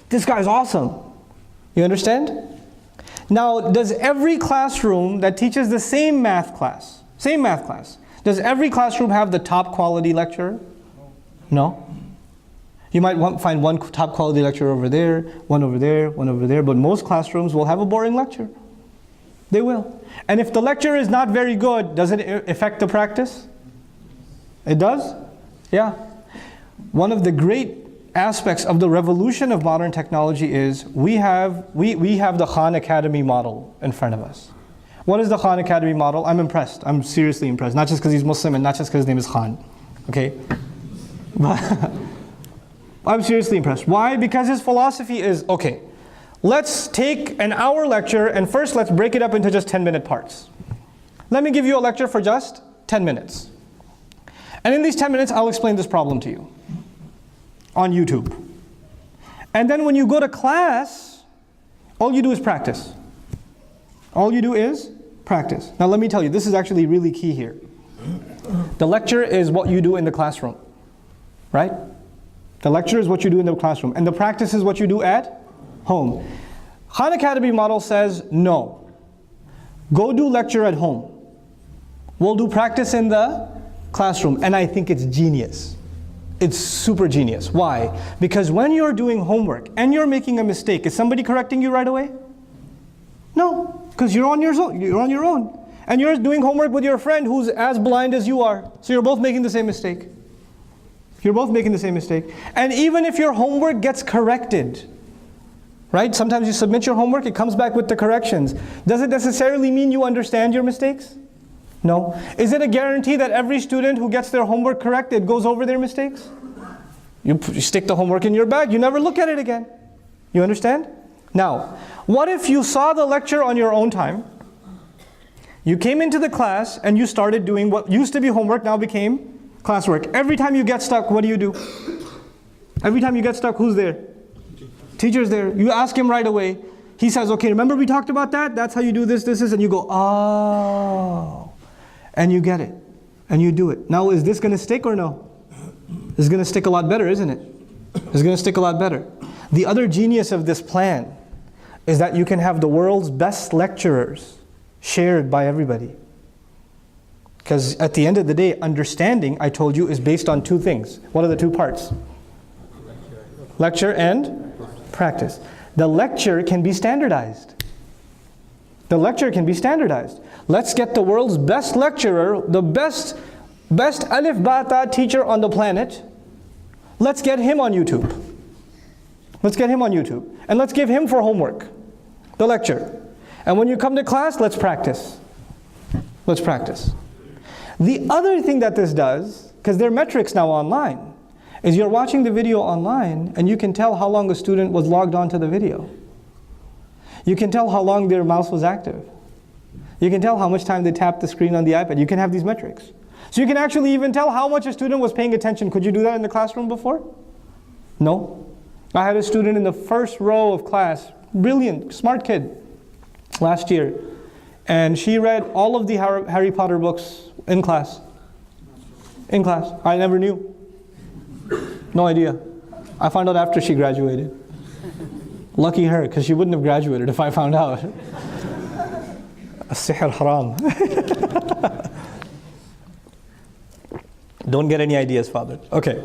This guy's awesome. You understand? Now, does every classroom that teaches the same math class, does every classroom have the top quality lecturer? No. You might find one top quality lecturer over there, one over there, one over there, but most classrooms will have a boring lecture. They will. And if the lecture is not very good, does it affect the practice? It does? Yeah. One of the great aspects of the revolution of modern technology is we have the Khan Academy model in front of us. What is the Khan Academy model? I'm impressed. I'm seriously impressed. Not just because he's Muslim and not just because his name is Khan. Okay? But I'm seriously impressed. Why? Because his philosophy is, okay, let's take an hour lecture and first let's break it up into just 10-minute parts. Let me give you a lecture for just 10 minutes. And in these 10 minutes, I'll explain this problem to you on YouTube. And then when you go to class, all you do is practice. All you do is practice. Now let me tell you, this is actually really key here. The lecture is what you do in the classroom, right? The lecture is what you do in the classroom, and the practice is what you do at home. Khan Academy model says, no. Go do lecture at home. We'll do practice in the classroom, and I think it's genius. It's super genius. Why? Because when you're doing homework and you're making a mistake, is somebody correcting you right away? No, because you're on your own. And you're doing homework with your friend who's as blind as you are. So you're both making the same mistake. You're both making the same mistake. And even if your homework gets corrected, right? Sometimes you submit your homework, it comes back with the corrections. Does it necessarily mean you understand your mistakes? No. Is it a guarantee that every student who gets their homework corrected goes over their mistakes? You stick the homework in your bag, you never look at it again. You understand? Now, what if you saw the lecture on your own time? You came into the class and you started doing what used to be homework, now became classwork. Every time you get stuck, what do? Every time you get stuck, who's there? Teacher's there. You ask him right away. He says, okay, remember we talked about that? That's how you do this, and you go, oh. And you get it. And you do it. Now, is this going to stick or no? It's going to stick a lot better, isn't it? It's going to stick a lot better. The other genius of this plan is that you can have the world's best lecturers shared by everybody. Because at the end of the day, understanding, I told you, is based on two things. What are the two parts? Lecture and practice. The lecture can be standardized. The lecture can be standardized. Let's get the world's best lecturer, the best Alif Ba Ta teacher on the planet. Let's get him on YouTube. Let's get him on YouTube. And let's give him for homework, the lecture. And when you come to class, let's practice. Let's practice. The other thing that this does, because there are metrics now online, is you're watching the video online and you can tell how long a student was logged on to the video. You can tell how long their mouse was active. You can tell how much time they tapped the screen on the iPad. You can have these metrics. So you can actually even tell how much a student was paying attention. Could you do that in the classroom before? No. I had a student in the first row of class, brilliant, smart kid, last year. And she read all of the Harry Potter books in class. In class. I never knew. No idea. I found out after she graduated. Lucky her, because she wouldn't have graduated if I found out. As-sihr haram. Don't get any ideas, father. Okay.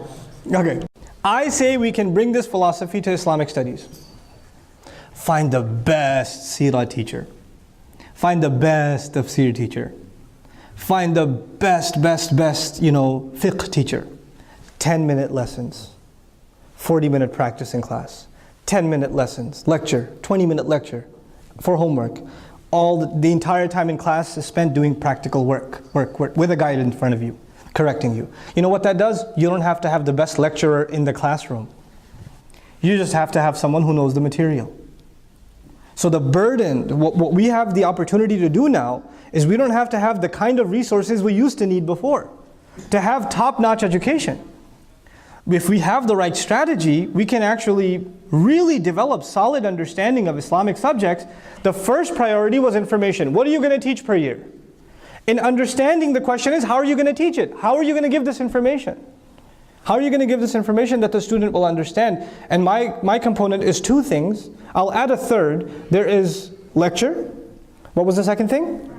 I say we can bring this philosophy to Islamic studies. Find the best seerah teacher. Find the best tafsir teacher. Find the best, fiqh teacher. 10-minute lessons. 40-minute practice in class. 10-minute lessons, lecture, 20-minute lecture for homework. The entire time in class is spent doing practical work with a guide in front of you, correcting you. You know what that does? You don't have to have the best lecturer in the classroom. You just have to have someone who knows the material. So the burden, what we have the opportunity to do now, is we don't have to have the kind of resources we used to need before to have top-notch education. If we have the right strategy, we can actually really develop solid understanding of Islamic subjects, the first priority was information. What are you going to teach per year? In understanding, the question is, how are you going to teach it? How are you going to give this information? How are you going to give this information that the student will understand? And my component is two things. I'll add a third. There is lecture. What was the second thing?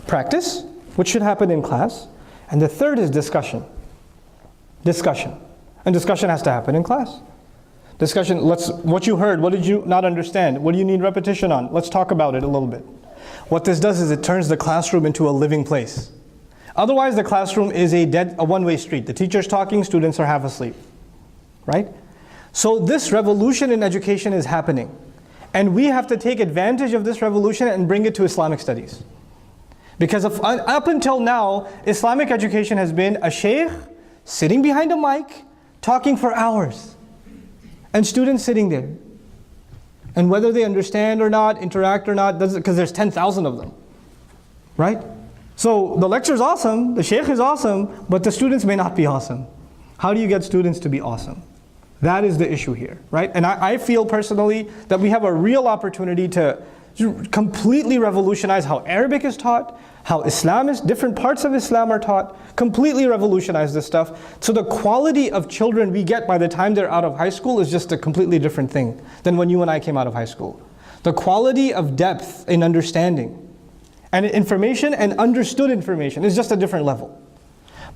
Practice, which should happen in class. And the third is discussion. Discussion. And discussion has to happen in class. Discussion, what you heard, what did you not understand? What do you need repetition on? Let's talk about it a little bit. What this does is it turns the classroom into a living place. Otherwise, the classroom is a one-way street. The teacher's talking, students are half asleep. Right? So this revolution in education is happening. And we have to take advantage of this revolution and bring it to Islamic studies. Because up until now, Islamic education has been a sheikh sitting behind a mic, talking for hours. And students sitting there. And whether they understand or not, interact or not, because there's 10,000 of them. Right? So the lecture is awesome, the sheikh is awesome, but the students may not be awesome. How do you get students to be awesome? That is the issue here, right? And I feel personally that we have a real opportunity to completely revolutionize how Arabic is taught, how different parts of Islam are taught, completely revolutionize this stuff. So the quality of children we get by the time they're out of high school is just a completely different thing than when you and I came out of high school. The quality of depth in understanding and information and understood information is just a different level.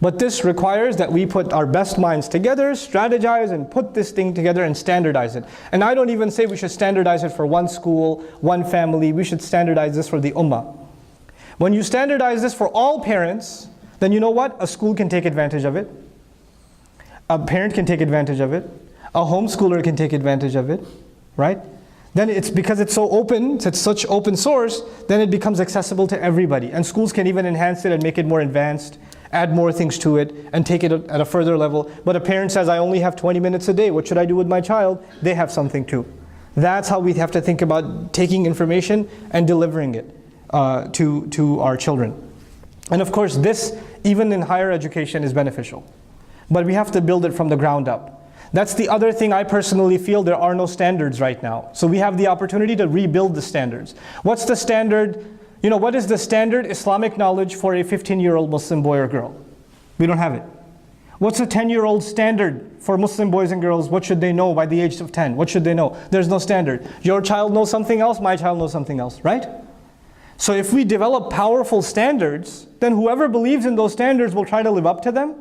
But this requires that we put our best minds together, strategize, and put this thing together and standardize it. And I don't even say we should standardize it for one school, one family. We should standardize this for the ummah. When you standardize this for all parents, then you know what? A school can take advantage of it. A parent can take advantage of it. A homeschooler can take advantage of it, right? Then it's because it's so open, it's such open source, then it becomes accessible to everybody. And schools can even enhance it and make it more advanced, add more things to it, and take it at a further level. But a parent says, I only have 20 minutes a day, what should I do with my child? They have something too. That's how we have to think about taking information and delivering it to our children. And of course this, even in higher education, is beneficial. But we have to build it from the ground up. That's the other thing I personally feel, there are no standards right now. So we have the opportunity to rebuild the standards. What's the standard? What is the standard Islamic knowledge for a 15-year-old Muslim boy or girl? We don't have it. What's a 10-year-old standard for Muslim boys and girls? What should they know by the age of 10? What should they know? There's no standard. Your child knows something else, my child knows something else, right? So if we develop powerful standards, then whoever believes in those standards will try to live up to them.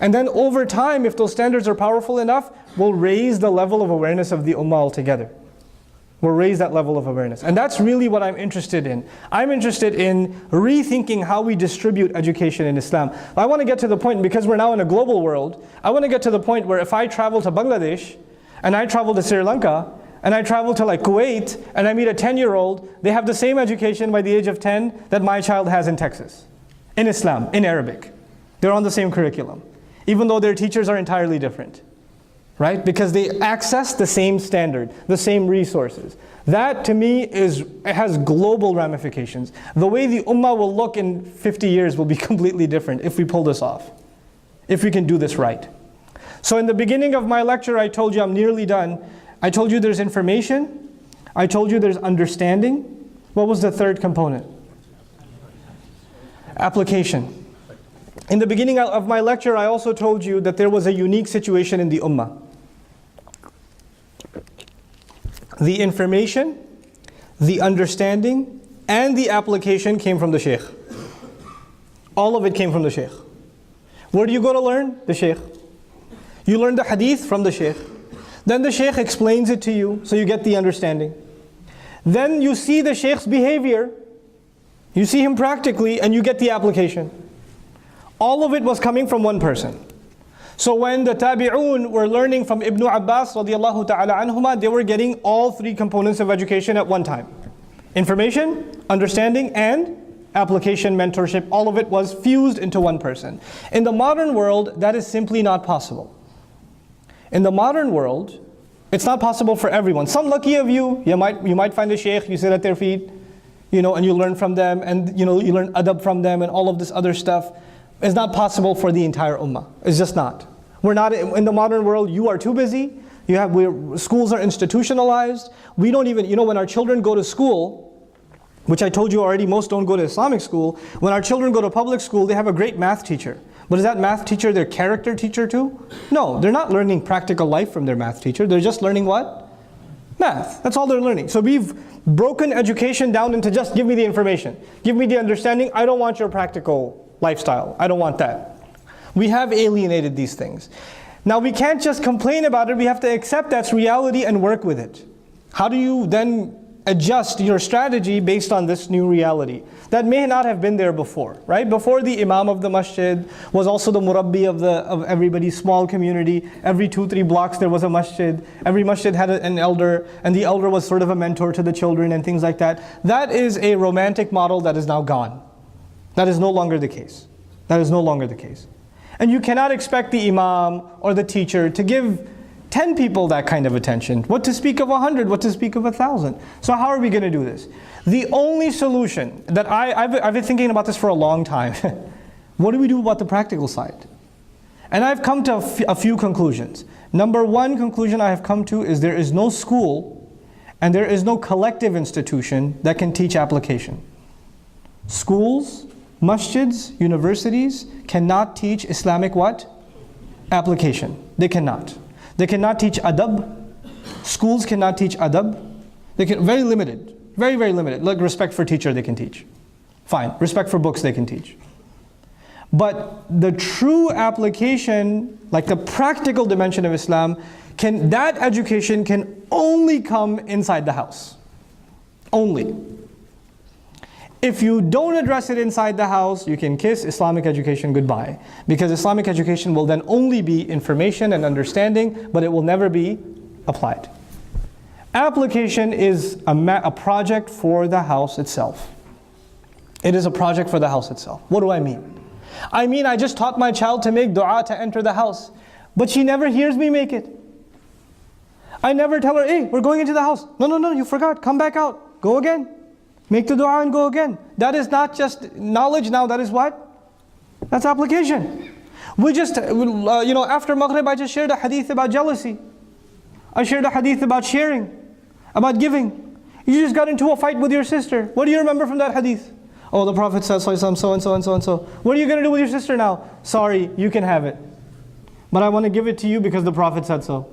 And then over time, if those standards are powerful enough, we'll raise the level of awareness of the ummah altogether. We'll raise that level of awareness. And that's really what I'm interested in. I'm interested in rethinking how we distribute education in Islam. I want to get to the point, because we're now in a global world, I want to get to the point where if I travel to Bangladesh, and I travel to Sri Lanka, and I travel to like Kuwait, and I meet a 10-year-old, they have the same education by the age of 10 that my child has in Texas, in Islam, in Arabic. They're on the same curriculum, even though their teachers are entirely different. Right? Because they access the same standard, the same resources. That to me has global ramifications. The way the ummah will look in 50 years will be completely different if we pull this off. If we can do this right. So in the beginning of my lecture, I told you I'm nearly done. I told you there's information. I told you there's understanding. What was the third component? Application. In the beginning of my lecture, I also told you that there was a unique situation in the ummah. The information, the understanding, and the application came from the sheikh. All of it came from the sheikh. Where do you go to learn? The sheikh. You learn the hadith from the sheikh. Then the sheikh explains it to you, so you get the understanding. Then you see the sheikh's behavior. You see him practically, and you get the application. All of it was coming from one person. So when the tabi'un were learning from Ibn Abbas radiallahu ta'ala anhuma, they were getting all three components of education at one time. Information, understanding, and application, mentorship, all of it was fused into one person. In the modern world, that is simply not possible. In the modern world, it's not possible for everyone. Some lucky of you, you might find a sheikh, you sit at their feet, and you learn from them, and you learn adab from them and all of this other stuff. It's not possible for the entire ummah. It's just not. We're not in the modern world. You are too busy. Schools are institutionalized. We don't even, when our children go to school, which I told you already, most don't go to Islamic school. When our children go to public school, they have a great math teacher. But is that math teacher their character teacher too? No, they're not learning practical life from their math teacher. They're just learning what? Math. That's all they're learning. So we've broken education down into just give me the information. Give me the understanding. I don't want your practical lifestyle. I don't want that. We have alienated these things. Now we can't just complain about it. We have to accept that's reality and work with it. How do you then adjust your strategy based on this new reality that may not have been there before, right? Before, the imam of the masjid was also the murabbi of everybody's small community. Every 2-3 blocks there was a masjid. Every masjid had an elder, and the elder was sort of a mentor to the children and things like that. That is a romantic model that is now gone. That is no longer the case. That is no longer the case. And you cannot expect the imam or the teacher to give 10 people that kind of attention. What to speak of 100, what to speak of 1,000. So how are we going to do this? The only solution that I've been thinking about this for a long time. What do we do about the practical side? And I've come to a few conclusions. Number one conclusion I have come to is there is no school and there is no collective institution that can teach application. Schools, masjids, universities cannot teach Islamic what? Application. They cannot. They cannot teach adab. Schools cannot teach adab. They can, very limited, very, very limited. Like respect for teacher they can teach. Fine, respect for books they can teach. But the true application, like the practical dimension of Islam, that education can only come inside the house. Only. If you don't address it inside the house, you can kiss Islamic education goodbye. Because Islamic education will then only be information and understanding, but it will never be applied. Application is a project for the house itself. It is a project for the house itself. What do I mean? I mean, I just taught my child to make dua to enter the house, but she never hears me make it. I never tell her, hey, we're going into the house. No, you forgot, come back out, go again. Make the dua and go again. That is not just knowledge now, that is what? That's application. We just, after Maghrib I just shared a hadith about jealousy. I shared a hadith about sharing, about giving. You just got into a fight with your sister. What do you remember from that hadith? Oh, the Prophet said so and so and so and so and so. What are you going to do with your sister now? Sorry, you can have it. But I want to give it to you because the Prophet said so.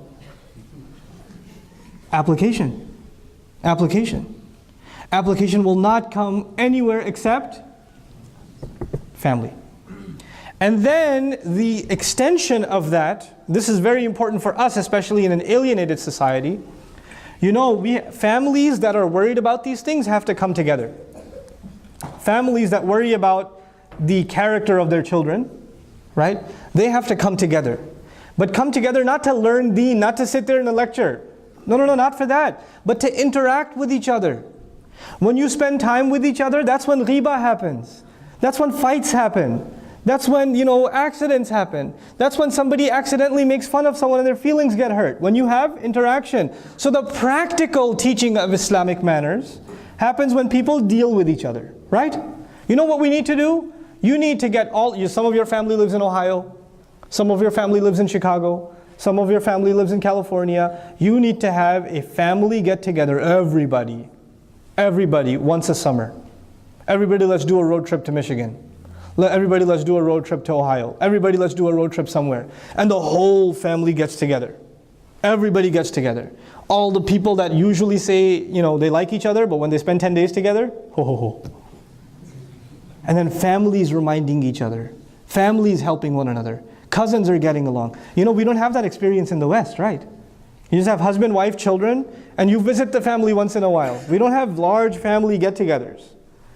Application. Application. Application will not come anywhere except family. And then the extension of that, this is very important for us, especially in an alienated society. Families that are worried about these things have to come together. Families that worry about the character of their children, right? They have to come together. But come together not to learn deen, not to sit there in a lecture. No, not for that. But to interact with each other. When you spend time with each other, that's when ghibah happens. That's when fights happen. That's when, accidents happen. That's when somebody accidentally makes fun of someone and their feelings get hurt. When you have interaction. So the practical teaching of Islamic manners happens when people deal with each other, right? You know what we need to do? You need to get some of your family lives in Ohio. Some of your family lives in Chicago. Some of your family lives in California. You need to have a family get together, everybody, once a summer. Everybody, let's do a road trip to Michigan. Everybody, let's do a road trip to Ohio. Everybody, let's do a road trip somewhere. And the whole family gets together. Everybody gets together. All the people that usually say, they like each other, but when they spend 10 days together, ho ho ho. And then families reminding each other. Families helping one another. Cousins are getting along. We don't have that experience in the West, right? You just have husband, wife, children, and you visit the family once in a while. We don't have large family get-togethers.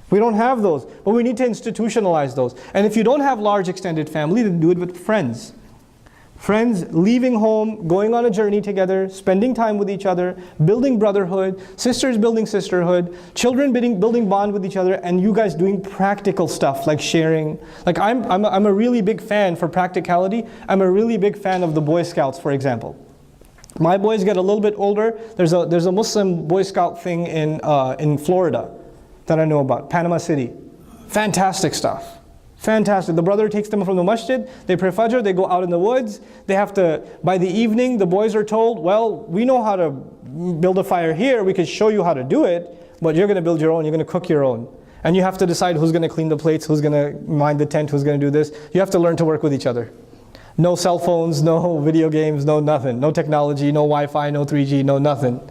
We don't have those, but we need to institutionalize those. And if you don't have large extended family, then do it with friends. Friends leaving home, going on a journey together, spending time with each other, building brotherhood, sisters building sisterhood, children building bond with each other, and you guys doing practical stuff like sharing. Like I'm a really big fan for practicality. I'm a really big fan of the Boy Scouts, for example. My boys get a little bit older. There's a Muslim Boy Scout thing in Florida that I know about, Panama City. Fantastic stuff. Fantastic. The brother takes them from the masjid, they pray Fajr, they go out in the woods. They have to, by the evening, the boys are told, well, we know how to build a fire here, we can show you how to do it, but you're going to build your own, you're going to cook your own. And you have to decide who's going to clean the plates, who's going to mind the tent, who's going to do this. You have to learn to work with each other. No cell phones, no video games, no nothing. No technology, no Wi-Fi, no 3G, no nothing.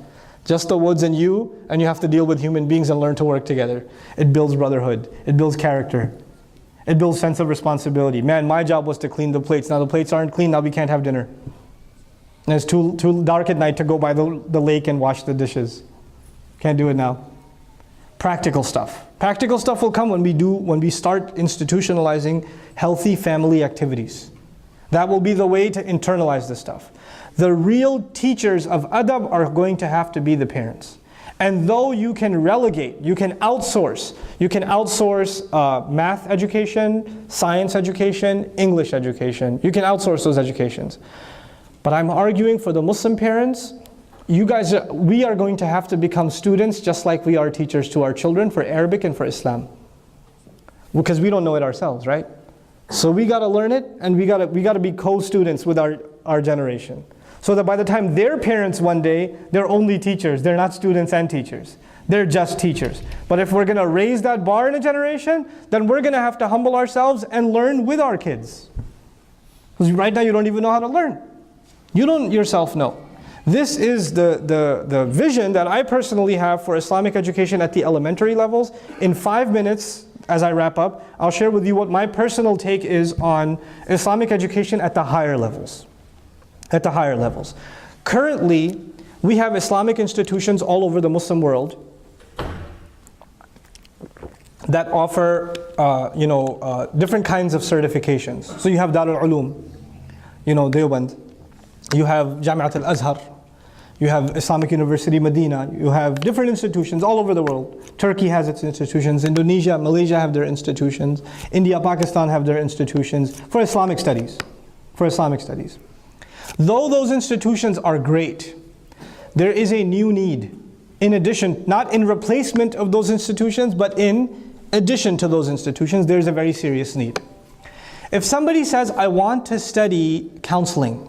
Just the woods and you have to deal with human beings and learn to work together. It builds brotherhood. It builds character. It builds sense of responsibility. Man, my job was to clean the plates. Now the plates aren't clean, now we can't have dinner. And it's too dark at night to go by the lake and wash the dishes. Can't do it now. Practical stuff. Practical stuff will come when we start institutionalizing healthy family activities. That will be the way to internalize this stuff. The real teachers of adab are going to have to be the parents. And though you can relegate, you can outsource math education, science education, English education. You can outsource those educations. But I'm arguing for the Muslim parents, we are going to have to become students just like we are teachers to our children for Arabic and for Islam. Because we don't know it ourselves, right? So we got to learn it, and we got to be co-students with our generation. So that by the time their parents one day, they're only teachers. They're not students and teachers. They're just teachers. But if we're going to raise that bar in a generation, then we're going to have to humble ourselves and learn with our kids. Because right now you don't even know how to learn. You don't yourself know. This is the vision that I personally have for Islamic education at the elementary levels. In 5 minutes, as I wrap up, I'll share with you what my personal take is on Islamic education at the higher levels. At the higher levels. Currently, we have Islamic institutions all over the Muslim world that offer different kinds of certifications. So you have Darul Ulum, Deoband. You have Jamiat al-Azhar. You have Islamic University Medina. You have different institutions all over the world. Turkey has its institutions. Indonesia, Malaysia have their institutions. India, Pakistan have their institutions for Islamic studies. Though those institutions are great, there is a new need. In addition, not in replacement of those institutions, but in addition to those institutions, there's a very serious need. If somebody says, I want to study counseling,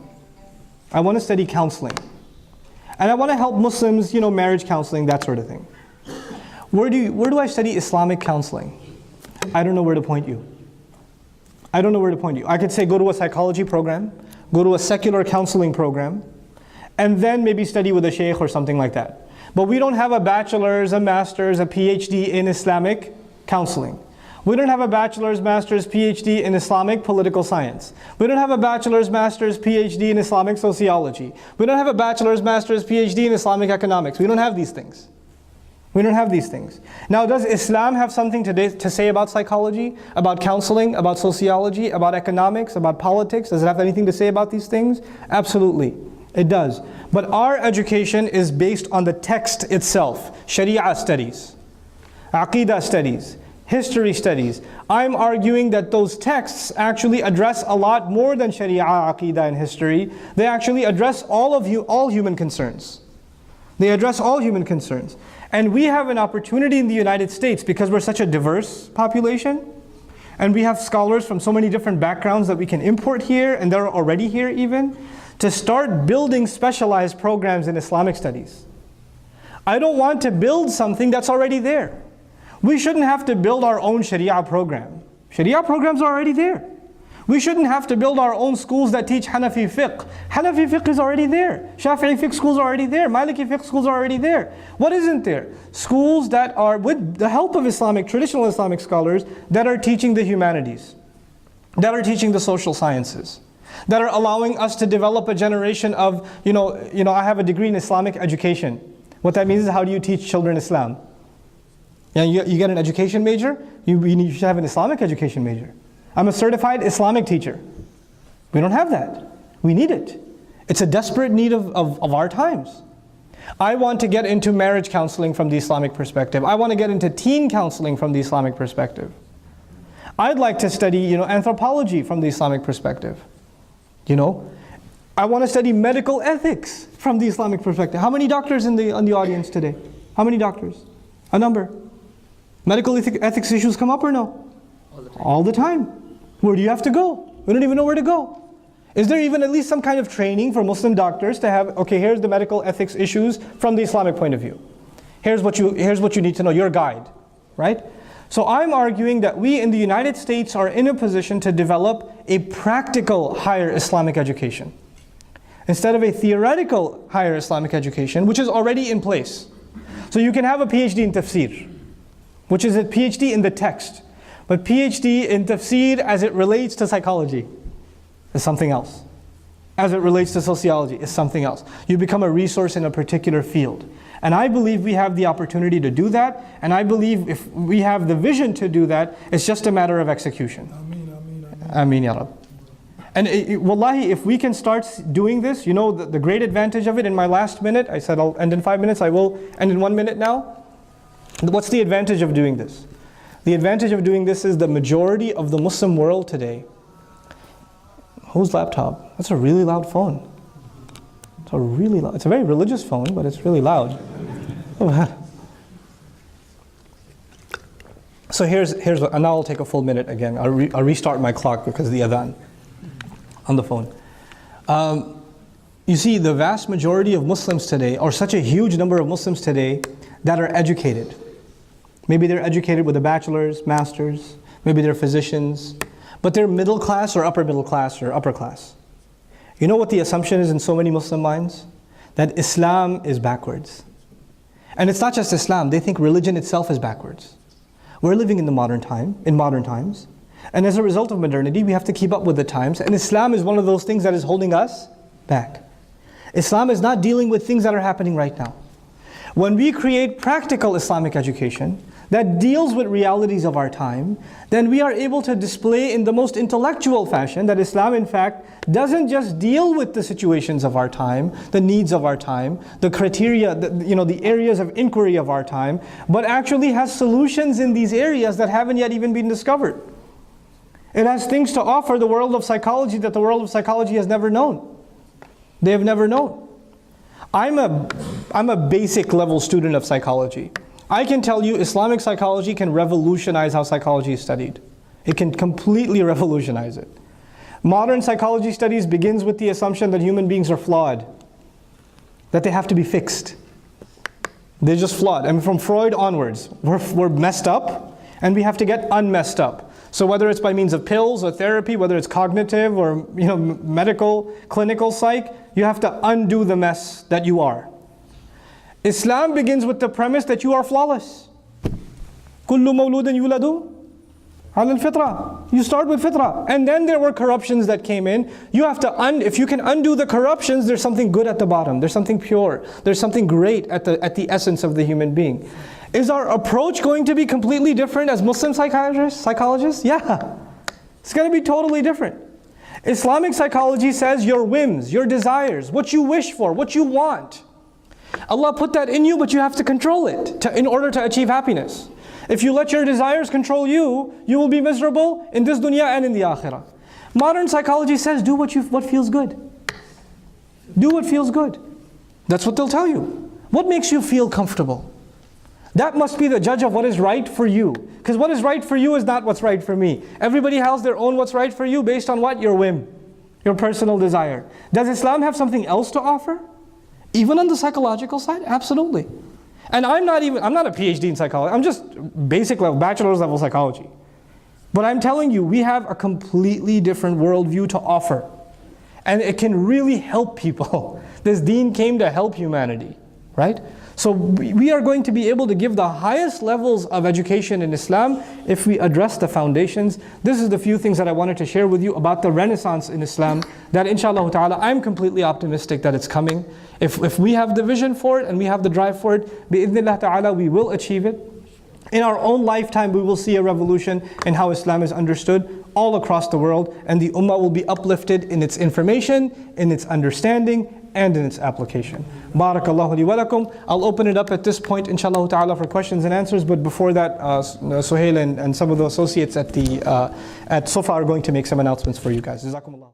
and I want to help Muslims, marriage counseling, that sort of thing. Where do I study Islamic counseling? I don't know where to point you. I could say go to a psychology program, go to a secular counseling program, and then maybe study with a sheikh or something like that. But we don't have a bachelor's, a master's, a PhD in Islamic counseling. We don't have a bachelor's, master's, PhD in Islamic political science. We don't have a bachelor's, master's, PhD in Islamic sociology. We don't have a bachelor's, master's, PhD in Islamic economics. We don't have these things. Now, does Islam have something to say about psychology, about counseling, about sociology, about economics, about politics? Does it have anything to say about these things? Absolutely, it does. But our education is based on the text itself. Sharia studies, Aqidah studies, history studies. I'm arguing that those texts actually address a lot more than Sharia, Aqidah, and history. They actually address all human concerns. And we have an opportunity in the United States, because we're such a diverse population, and we have scholars from so many different backgrounds that we can import here, and they're already here even, to start building specialized programs in Islamic studies. I don't want to build something that's already there. We shouldn't have to build our own Sharia program. Sharia programs are already there. We shouldn't have to build our own schools that teach Hanafi fiqh. Hanafi fiqh is already there. Shafi'i fiqh schools are already there. Maliki fiqh schools are already there. What isn't there? Schools that are, with the help of traditional Islamic scholars, that are teaching the humanities, that are teaching the social sciences, that are allowing us to develop a generation of, I have a degree in Islamic education. What that means is, how do you teach children Islam? You get an education major, you should have an Islamic education major. I'm a certified Islamic teacher. We don't have that. We need it. It's a desperate need of our times. I want to get into marriage counseling from the Islamic perspective. I want to get into teen counseling from the Islamic perspective. I'd like to study, anthropology from the Islamic perspective. I want to study medical ethics from the Islamic perspective. How many doctors in the audience today? How many doctors? A number. Medical ethics issues come up or no? All the time. Where do you have to go? We don't even know where to go. Is there even at least some kind of training for Muslim doctors to have, okay, here's the medical ethics issues from the Islamic point of view. Here's what you need to know, your guide, right? So I'm arguing that we in the United States are in a position to develop a practical higher Islamic education, instead of a theoretical higher Islamic education, which is already in place. So you can have a PhD in tafsir, which is a PhD in the text, but PhD in tafsir as it relates to psychology is something else. As it relates to sociology is something else. You become a resource in a particular field. And I believe we have the opportunity to do that, and I believe if we have the vision to do that, it's just a matter of execution. Ameen ya Rab. And wallahi, if we can start doing this, you know the great advantage of it. In my last minute, I said I'll end in 5 minutes, I will end in 1 minute now. What's the advantage of doing this? The advantage of doing this is the majority of the Muslim world today. Whose laptop? That's a really loud phone. It's a very religious phone, but it's really loud. So here's what, and now I'll take a full minute again. I'll restart my clock because of the adhan on the phone. You see, the vast majority of Muslims today, or such a huge number of Muslims today, that are educated. Maybe they're educated with a bachelor's, master's, maybe they're physicians, but they're middle class or upper middle class or upper class. You know what the assumption is in so many Muslim minds? That Islam is backwards. And it's not just Islam, they think religion itself is backwards. We're living in modern times. And as a result of modernity, we have to keep up with the times. And Islam is one of those things that is holding us back. Islam is not dealing with things that are happening right now. When we create practical Islamic education that deals with realities of our time, then we are able to display in the most intellectual fashion that Islam in fact doesn't just deal with the situations of our time, the needs of our time, the criteria, the areas of inquiry of our time, but actually has solutions in these areas that haven't yet even been discovered. It has things to offer the world of psychology that the world of psychology has never known. They have never known. I'm a basic level student of psychology. I can tell you Islamic psychology can revolutionize how psychology is studied. It can completely revolutionize it. Modern psychology studies begins with the assumption that human beings are flawed, that they have to be fixed. They're just flawed. And from Freud onwards, we're messed up and we have to get unmessed up. So whether it's by means of pills or therapy, whether it's cognitive or medical, clinical psych, you have to undo the mess that you are. Islam begins with the premise that you are flawless. كُلُّ مَوْلُودٍ يُولَدُ عَلَى الْفِطْرَةِ. You start with fitrah. And then there were corruptions that came in. You have to if you can undo the corruptions, there's something good at the bottom. There's something pure. There's something great at the essence of the human being. Is our approach going to be completely different as Muslim psychologists? Yeah. It's going to be totally different. Islamic psychology says your whims, your desires, what you wish for, what you want. Allah put that in you, but you have to control it in order to achieve happiness. If you let your desires control you, you will be miserable in this dunya and in the akhirah. Modern psychology says do what feels good. Do what feels good. That's what they'll tell you. What makes you feel comfortable? That must be the judge of what is right for you. Because what is right for you is not what's right for me. Everybody has their own what's right for you based on what? Your whim, your personal desire. Does Islam have something else to offer? Even on the psychological side? Absolutely. And I'm not a PhD in psychology. I'm just basic level, bachelor's level psychology. But I'm telling you, we have a completely different worldview to offer. And it can really help people. This deen came to help humanity, right? So we are going to be able to give the highest levels of education in Islam if we address the foundations. This is the few things that I wanted to share with you about the renaissance in Islam, that inshallah ta'ala, I'm completely optimistic that it's coming. If we have the vision for it and we have the drive for it, bi'idhnillah ta'ala, we will achieve it. In our own lifetime, we will see a revolution in how Islam is understood all across the world, and the ummah will be uplifted in its information, in its understanding, and in its application. Barakallahu li wa lakum. I'll open it up at this point, inshallah ta'ala, for questions and answers, but before that, Suhail and some of the associates at Sofa are going to make some announcements for you guys. Jazakumullah.